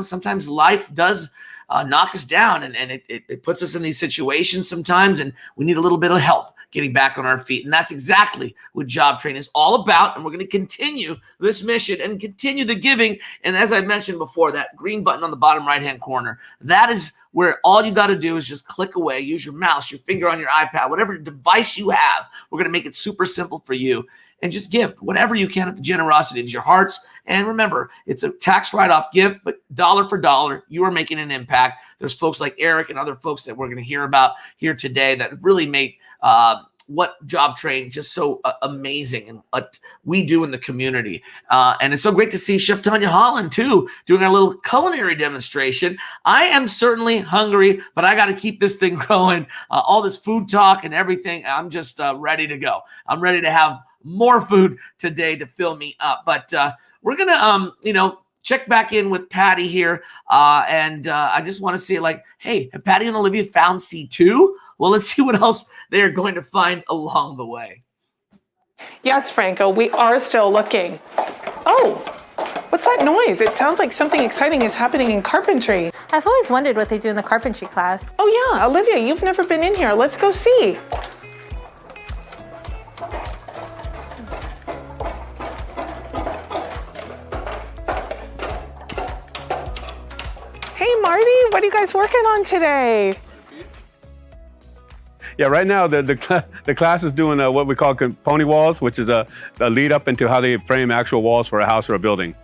Sometimes life does knock us down, and it puts us in these situations sometimes, and we need a little bit of help getting back on our feet. And that's exactly what JobTrain is all about. And we're going to continue this mission and continue the giving. And as I mentioned before, that green button on the bottom right-hand corner, that is where all you got to do is just click away, use your mouse, your finger on your iPad, whatever device you have. We're going to make it super simple for you. And just give whatever you can at the generosity of your hearts. And remember, it's a tax write-off gift, but dollar for dollar, you are making an impact. There's folks like Eric and other folks that we're going to hear about here today that really make what JobTrain just so amazing, and what we do in the community. And it's so great to see Chef Tanya Holland, too, doing our little culinary demonstration. I am certainly hungry, but I got to keep this thing going. All this food talk and everything, I'm just ready to go. I'm ready to have more food today to fill me up. But we're going to, check back in with Patty here. And I just want to say, hey, have Patty and Olivia found C2? Well, let's see what else they're going to find along the way. Yes, Franco, we are still looking. Oh, what's that noise? It sounds like something exciting is happening in carpentry. I've always wondered what they do in the carpentry class. Oh yeah, Olivia, you've never been in here. Let's go see. Hey, Marty, what are you guys working on today? Yeah, right now the class is doing what we call pony walls, which is a lead up into how they frame actual walls for a house or a building.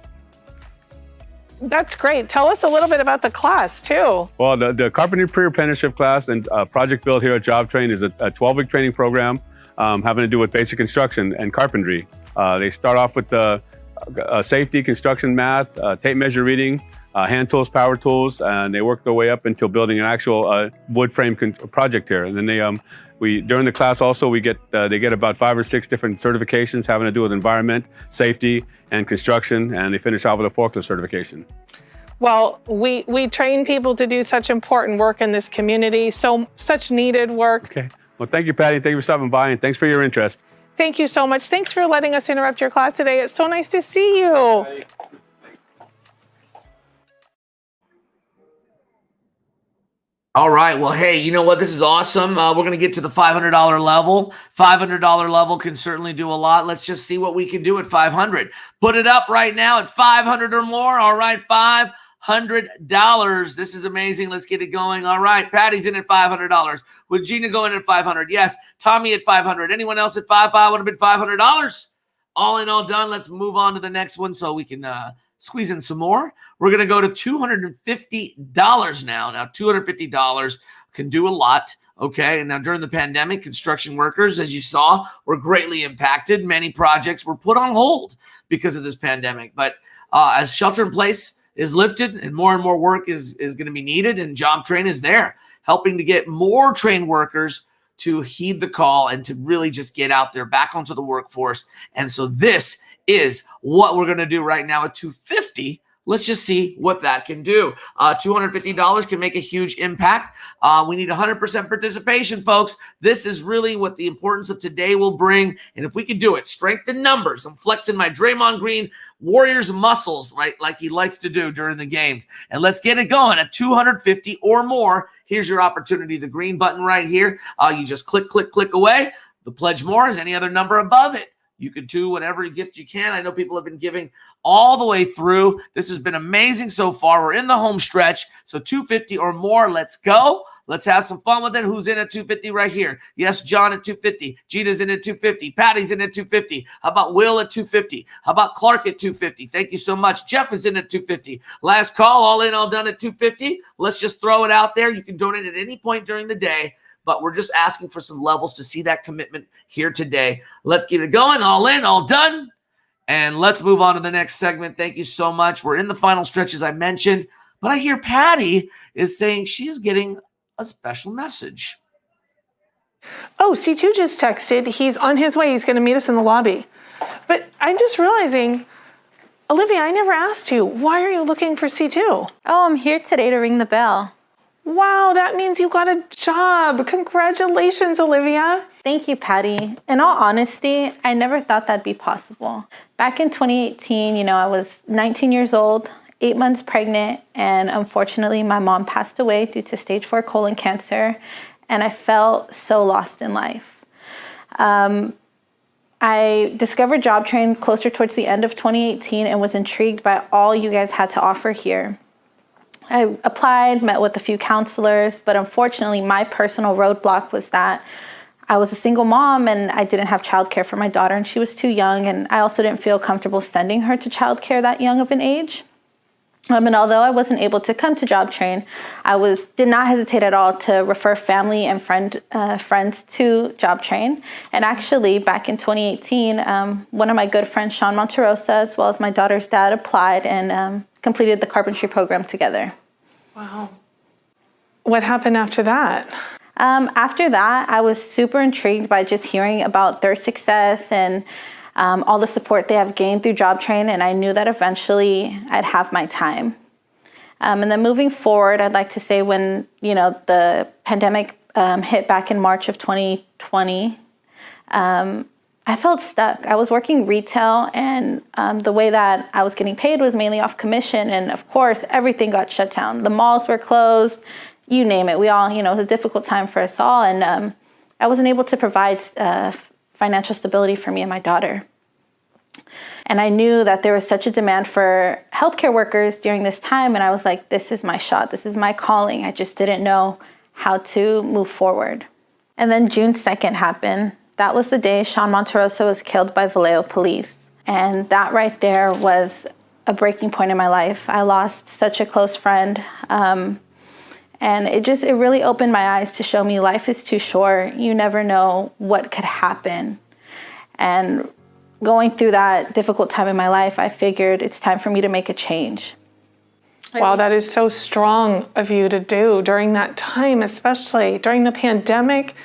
That's great. Tell us a little bit about the class too. Well, the Carpentry Pre-Apprenticeship class and Project Build here at JobTrain is a 12-week training program having to do with basic construction and carpentry. They start off with safety, construction math, tape measure reading, hand tools, power tools, and they work their way up until building an actual wood frame project here. And then during the class also they get about 5 or 6 different certifications having to do with environment, safety, and construction, and they finish off with a forklift certification. Well, we train people to do such important work in this community, such needed work. Okay. Well, thank you, Patty. Thank you for stopping by, and thanks for your interest. Thank you so much. Thanks for letting us interrupt your class today. It's so nice to see you. All right. Well, hey, you know what? This is awesome. We're going to get to the $500 level. $500 level can certainly do a lot. Let's just see what we can do at 500. Put it up right now at 500 or more. All right, $500. This is amazing. Let's get it going. All right, Patty's in at $500. Would Gina go in at 500? Yes. Tommy at 500. Anyone else at 5 would have been $500. All in, all done. Let's move on to the next one so we can squeeze in some more. We're going to go to $250 now. Now, $250 can do a lot, okay? And now, during the pandemic, construction workers, as you saw, were greatly impacted. Many projects were put on hold because of this pandemic. But as shelter in place is lifted and more work is going to be needed, and JobTrain is there helping to get more trained workers to heed the call and to really just get out there back onto the workforce. And so this is what we're going to do right now at $250. Let's just see what that can do. $250 can make a huge impact. We need 100% participation, folks. This is really what the importance of today will bring. And if we can do it, strength in numbers. I'm flexing my Draymond Green Warriors muscles, right, like he likes to do during the games. And let's get it going at 250 or more. Here's your opportunity. The green button right here. You just click away. The pledge more is any other number above it. You can do whatever gift you can. I know people have been giving all the way through. This has been amazing so far. We're in the home stretch. So 250 or more. Let's go. Let's have some fun with it. Who's in at 250 right here? Yes, John at 250. Gina's in at 250. Patty's in at 250. How about Will at 250? How about Clark at 250? Thank you so much. Jeff is in at 250. Last call, all in, all done at 250. Let's just throw it out there. You can donate at any point during the day. But we're just asking for some levels to see that commitment here today. Let's get it going. All in, all done. And let's move on to the next segment. Thank you so much. We're in the final stretch, as I mentioned. But I hear Patty is saying she's getting a special message. Oh, C2 just texted. He's on his way. He's going to meet us in the lobby. But I'm just realizing, Olivia, I never asked you. Why are you looking for C2? Oh, I'm here today to ring the bell. Wow, that means you got a job. Congratulations, Olivia. Thank you, Patty. In all honesty, I never thought that'd be possible. Back in 2018, I was 19 years old, 8 months pregnant, and unfortunately, my mom passed away due to stage 4 colon cancer, and I felt so lost in life. I discovered JobTrain closer towards the end of 2018 and was intrigued by all you guys had to offer here. I applied, met with a few counselors, but unfortunately my personal roadblock was that I was a single mom and I didn't have childcare for my daughter and she was too young, and I also didn't feel comfortable sending her to childcare that young of an age. And although I wasn't able to come to JobTrain, I did not hesitate at all to refer family and friends to JobTrain. And actually, back in 2018, one of my good friends, Sean Monterosa, as well as my daughter's dad, applied and completed the carpentry program together. Wow. What happened after that? After that, I was super intrigued by just hearing about their success and all the support they have gained through JobTrain, and I knew that eventually I'd have my time. And then moving forward, I'd like to say when the pandemic hit back in March of 2020, I felt stuck. I was working retail, and the way that I was getting paid was mainly off commission, and of course, everything got shut down. The malls were closed, you name it. We all, it was a difficult time for us all, and I wasn't able to provide financial stability for me and my daughter. And I knew that there was such a demand for healthcare workers during this time, and I was like, this is my shot, this is my calling. I just didn't know how to move forward. And then June 2nd happened. That was the day Sean Monteroso was killed by Vallejo police. And that right there was a breaking point in my life. I lost such a close friend. And it really opened my eyes to show me life is too short. You never know what could happen. And going through that difficult time in my life, I figured it's time for me to make a change. Wow, that is so strong of you to do during that time, especially during the pandemic.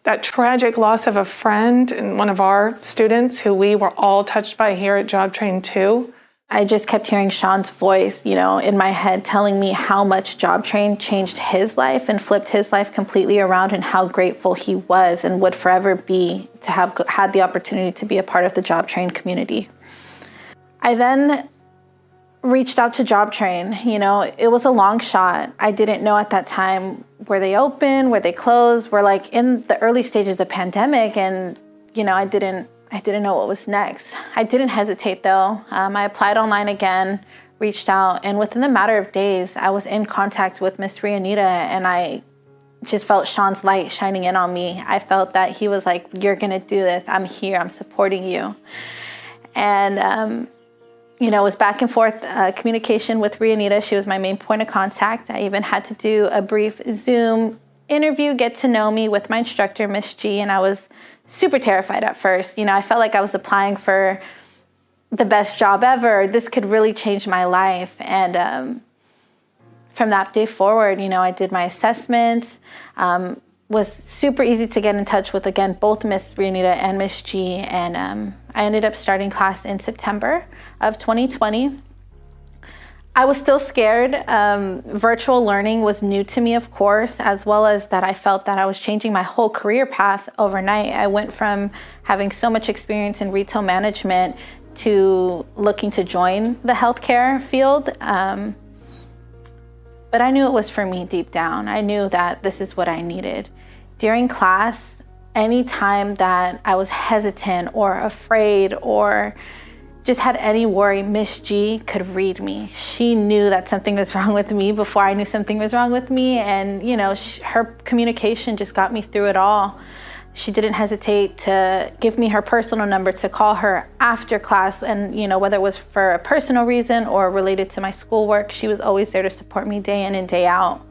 That tragic loss of a friend and one of our students who we were all touched by here at JobTrain too. I just kept hearing Sean's voice, in my head telling me how much JobTrain changed his life and flipped his life completely around, and how grateful he was and would forever be to have had the opportunity to be a part of the JobTrain community. I then reached out to JobTrain. It was a long shot. I didn't know at that time, were they open, were they closed? We're like in the early stages of the pandemic, and I didn't know what was next. I didn't hesitate though. I applied online again, reached out, and within a matter of days, I was in contact with Miss Rianita, and I just felt Sean's light shining in on me. I felt that he was like, "You're gonna do this. I'm here. I'm supporting you." And it was back and forth communication with Rianita. She was my main point of contact. I even had to do a brief Zoom interview, get to know me with my instructor, Miss G, and I was super terrified at first. I felt like I was applying for the best job ever. This could really change my life. And from that day forward, I did my assessments, was super easy to get in touch with, again, both Miss Rianita and Miss G. And I ended up starting class in September of 2020. I was still scared. Virtual learning was new to me, of course, as well as that I felt that I was changing my whole career path overnight. I went from having so much experience in retail management to looking to join the healthcare field. But I knew it was for me deep down. I knew that this is what I needed. During class, anytime that I was hesitant or afraid or just had any worry, Miss G could read me. She knew that something was wrong with me before I knew something was wrong with me. And, her communication just got me through it all. She didn't hesitate to give me her personal number to call her after class. And, whether it was for a personal reason or related to my schoolwork, she was always there to support me day in and day out.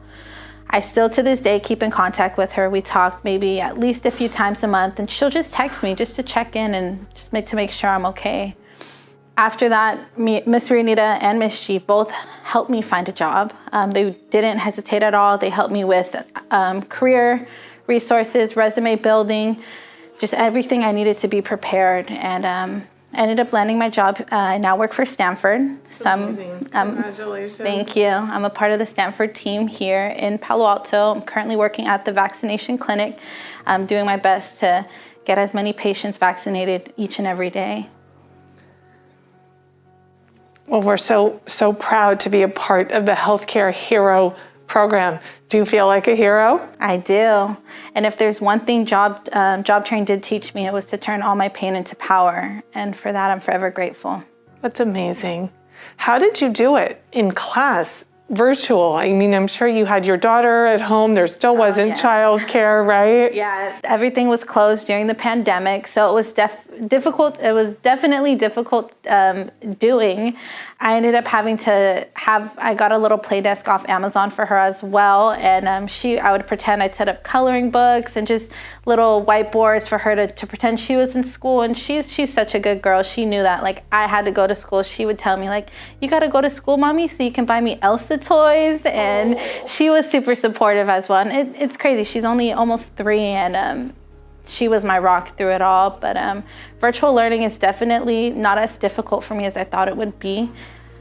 I still to this day keep in contact with her. We talk maybe at least a few times a month, and she'll just text me just to check in and just to make sure I'm okay. After that, Miss Rianita and Miss G both helped me find a job. They didn't hesitate at all. They helped me with career resources, resume building, just everything I needed to be prepared. And I ended up landing my job. I now work for Stanford. Amazing. Congratulations. Thank you. I'm a part of the Stanford team here in Palo Alto. I'm currently working at the vaccination clinic. I'm doing my best to get as many patients vaccinated each and every day. Well, we're so proud to be a part of the Healthcare Hero program. Do you feel like a hero? I do. And if there's one thing JobTrain did teach me, it was to turn all my pain into power. And for that, I'm forever grateful. That's amazing. How did you do it in class? Virtual. I mean, I'm sure you had your daughter at home. There still wasn't childcare, right? Yeah, everything was closed during the pandemic, so it was difficult. It was definitely difficult doing. I ended up having to I got a little play desk off Amazon for her as well, and I would pretend I'd set up coloring books and just little whiteboards for her to pretend she was in school. And she's such a good girl. She knew that I had to go to school. She would tell me you got to go to school, mommy, so you can buy me Elsa toys. And she was super supportive as well. And it's crazy. She's only almost 3, and she was my rock through it all. But virtual learning is definitely not as difficult for me as I thought it would be.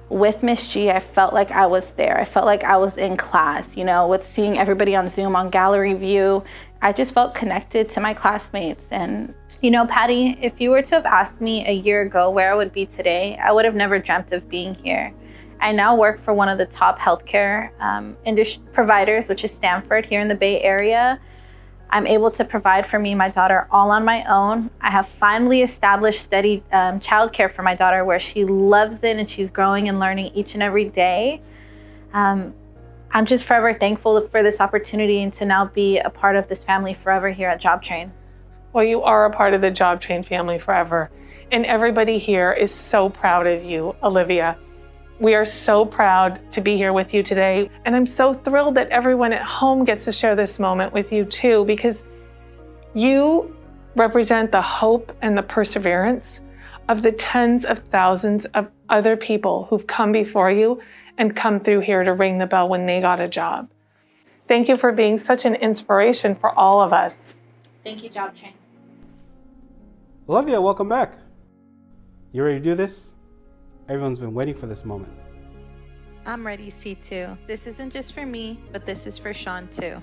With Miss G, I felt like I was there. I felt like I was in class, with seeing everybody on Zoom, on gallery view. I just felt connected to my classmates. And, Patty, if you were to have asked me a year ago where I would be today, I would have never dreamt of being here. I now work for one of the top healthcare providers, which is Stanford here in the Bay Area. I'm able to provide for me and my daughter all on my own. I have finally established steady childcare for my daughter where she loves it and she's growing and learning each and every day. I'm just forever thankful for this opportunity and to now be a part of this family forever here at JobTrain. Well, you are a part of the JobTrain family forever. And everybody here is so proud of you, Olivia. We are so proud to be here with you today. And I'm so thrilled that everyone at home gets to share this moment with you too, because you represent the hope and the perseverance of the tens of thousands of other people who've come before you and come through here to ring the bell when they got a job. Thank you for being such an inspiration for all of us. Thank you, JobTrain. Olivia, welcome back. You ready to do this? Everyone's been waiting for this moment. I'm ready, C2. This isn't just for me, but this is for Sean too.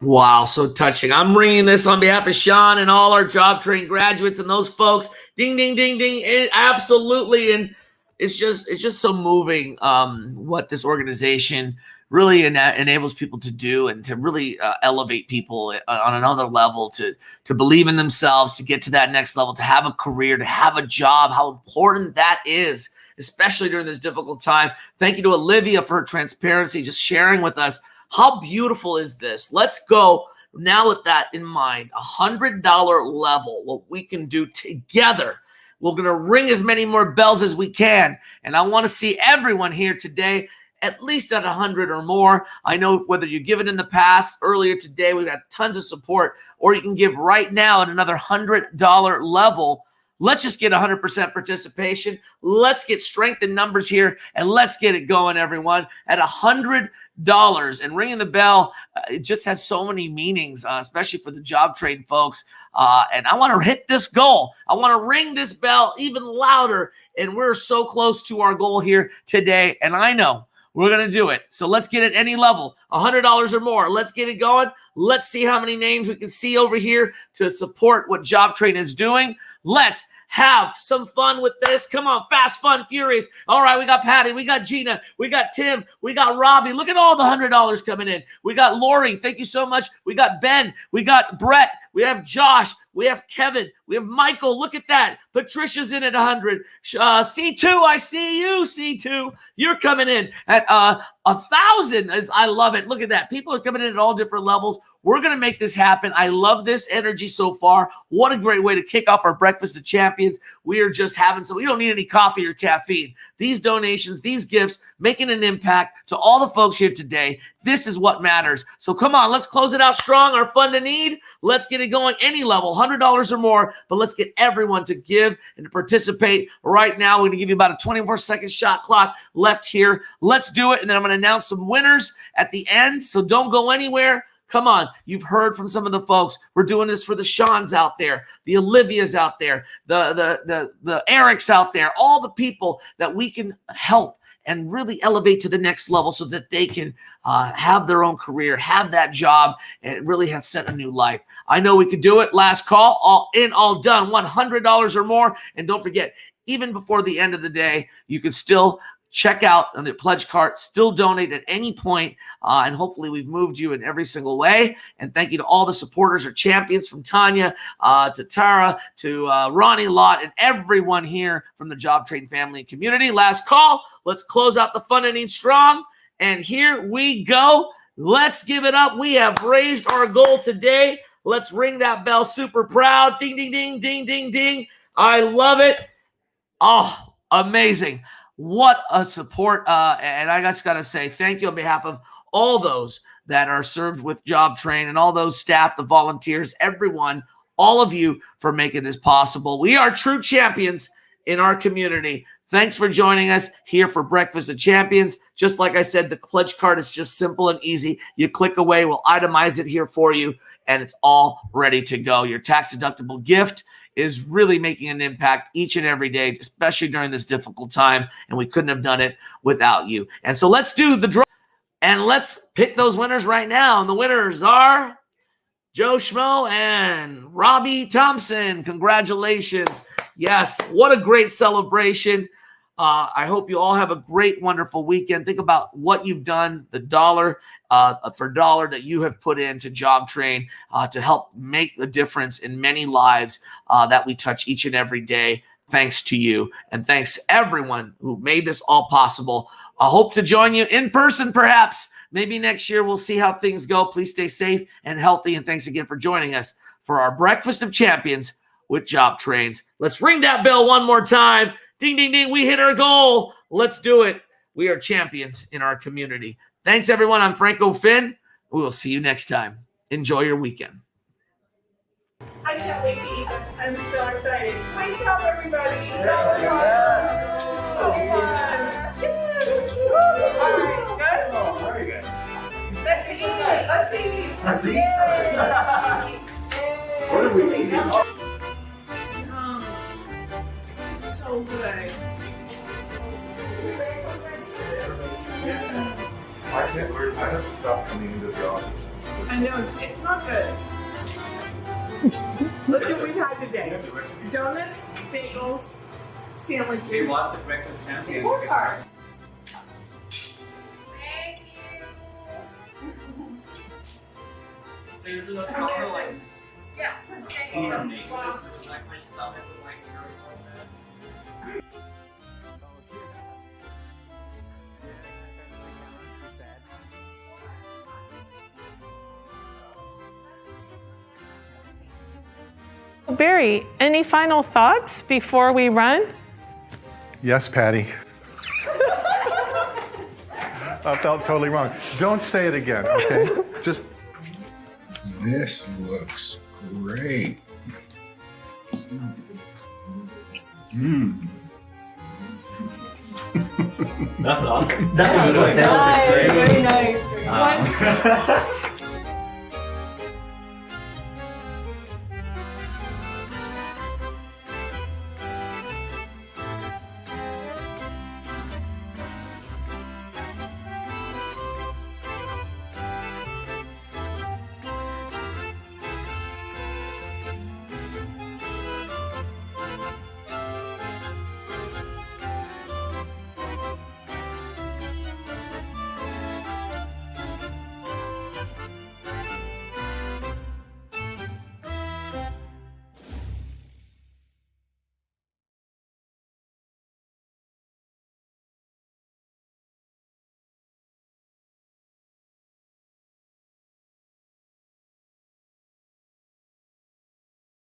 Wow, so touching. I'm ringing this on behalf of Sean and all our JobTrain graduates and those folks. Ding, ding, ding, ding. Absolutely. And it's just so moving what this organization really enables people to do and to really elevate people on another level, to believe in themselves, to get to that next level, to have a career, to have a job, how important that is, especially during this difficult time. Thank you to Olivia for her transparency, just sharing with us. How beautiful is this? Let's go now with that in mind, $100 level, what we can do together. We're going to ring as many more bells as we can. And I want to see everyone here today at least at 100 or more. I know whether you give it in the past, earlier today, we've got tons of support, or you can give right now at another $100 level. Let's just get 100% participation. Let's get strength in numbers here, and let's get it going, everyone. At $100 and ringing the bell, it just has so many meanings, especially for the JobTrain folks. And I want to hit this goal. I want to ring this bell even louder, and we're so close to our goal here today. And I know we're going to do it. So let's get at any level, $100 or more. Let's get it going. Let's see how many names we can see over here to support what JobTrain is doing. Let's have some fun with this. Come on, fast, fun, furious. All right, we got Patty, we got Gina, we got Tim, we got Robbie. Look at all the $100 coming in. We got Lori, thank you so much. We got Ben, we got Brett, we have Josh, we have Kevin, we have Michael. Look at that. Patricia's in at 100. C2, I see you, C2. You're coming in at 1,000. I love it. Look at that. People are coming in at all different levels. We're going to make this happen. I love this energy so far. What a great way to kick off our Breakfast of Champions. We are just having some. We don't need any coffee or caffeine. These donations, these gifts, making an impact to all the folks here today. This is what matters. So come on, let's close it out strong. Our fund to need. Let's get it going any level, $100 or more. But let's get everyone to give and to participate right now. We're going to give you about a 24-second shot clock left here. Let's do it. And then I'm going to announce some winners at the end. So don't go anywhere. Come on, you've heard from some of the folks. We're doing this for the Seans out there, the Olivias out there, the Erics out there, all the people that we can help and really elevate to the next level so that they can have their own career, have that job, and really have set a new life. I know we could do it. Last call, all in, all done, $100 or more. And don't forget, even before the end of the day, you can still check out on the pledge cart, still donate at any point, and hopefully we've moved you in every single way. And thank you to all the supporters or champions, from Tanya to Tara to Ronnie Lott and everyone here from the JobTrain family and community. Last call. Let's close out the fun and eat strong. And here we go. Let's give it up. We have raised our goal today. Let's ring that bell. Super proud. Ding, ding, ding, ding, ding, ding. I love it. Oh, amazing. What a support. And I just got to say thank you on behalf of all those that are served with JobTrain and all those staff, the volunteers, everyone, all of you for making this possible. We are true champions in our community. Thanks for joining us here for Breakfast of Champions. Just like I said, the clutch card is just simple and easy. You click away, we'll itemize it here for you, and it's all ready to go. Your tax-deductible gift is really making an impact each and every day, especially during this difficult time, and we couldn't have done it without you. And so let's do the draw, and let's pick those winners right now. And the winners are Joe Schmo and Robbie Thompson. Congratulations. Yes, what a great celebration. I hope you all have a great, wonderful weekend. Think about what you've done, the dollar for dollar that you have put into JobTrain to help make the difference in many lives that we touch each and every day. Thanks to you, and thanks everyone who made this all possible. I hope to join you in person, perhaps. Maybe next year. We'll see how things go. Please stay safe and healthy, and thanks again for joining us for our Breakfast of Champions with JobTrains. Let's ring that bell one more time. Ding, ding, ding. We hit our goal. Let's do it. We are champions in our community. Thanks, everyone. I'm Franco Finn. We will see you next time. Enjoy your weekend. I can't wait to eat this. I'm so excited. Great job, everybody. That was awesome. So fun. Yes. All right, good? Oh, very good. Let's eat. Let's eat. Let's eat. What are we eating? So good. I have to stop coming into the office. I know, it's not good. Let's see what we've had today. Donuts, bagels, sandwiches. We lost the breakfast champion. Work hard. So you're doing a counter like, Yeah. like my stomach with like nerves like that. Barry, any final thoughts before we run? Yes, Patty. I felt totally wrong. Don't say it again, okay? Just. This looks great. That's awesome. That was great. Very nice.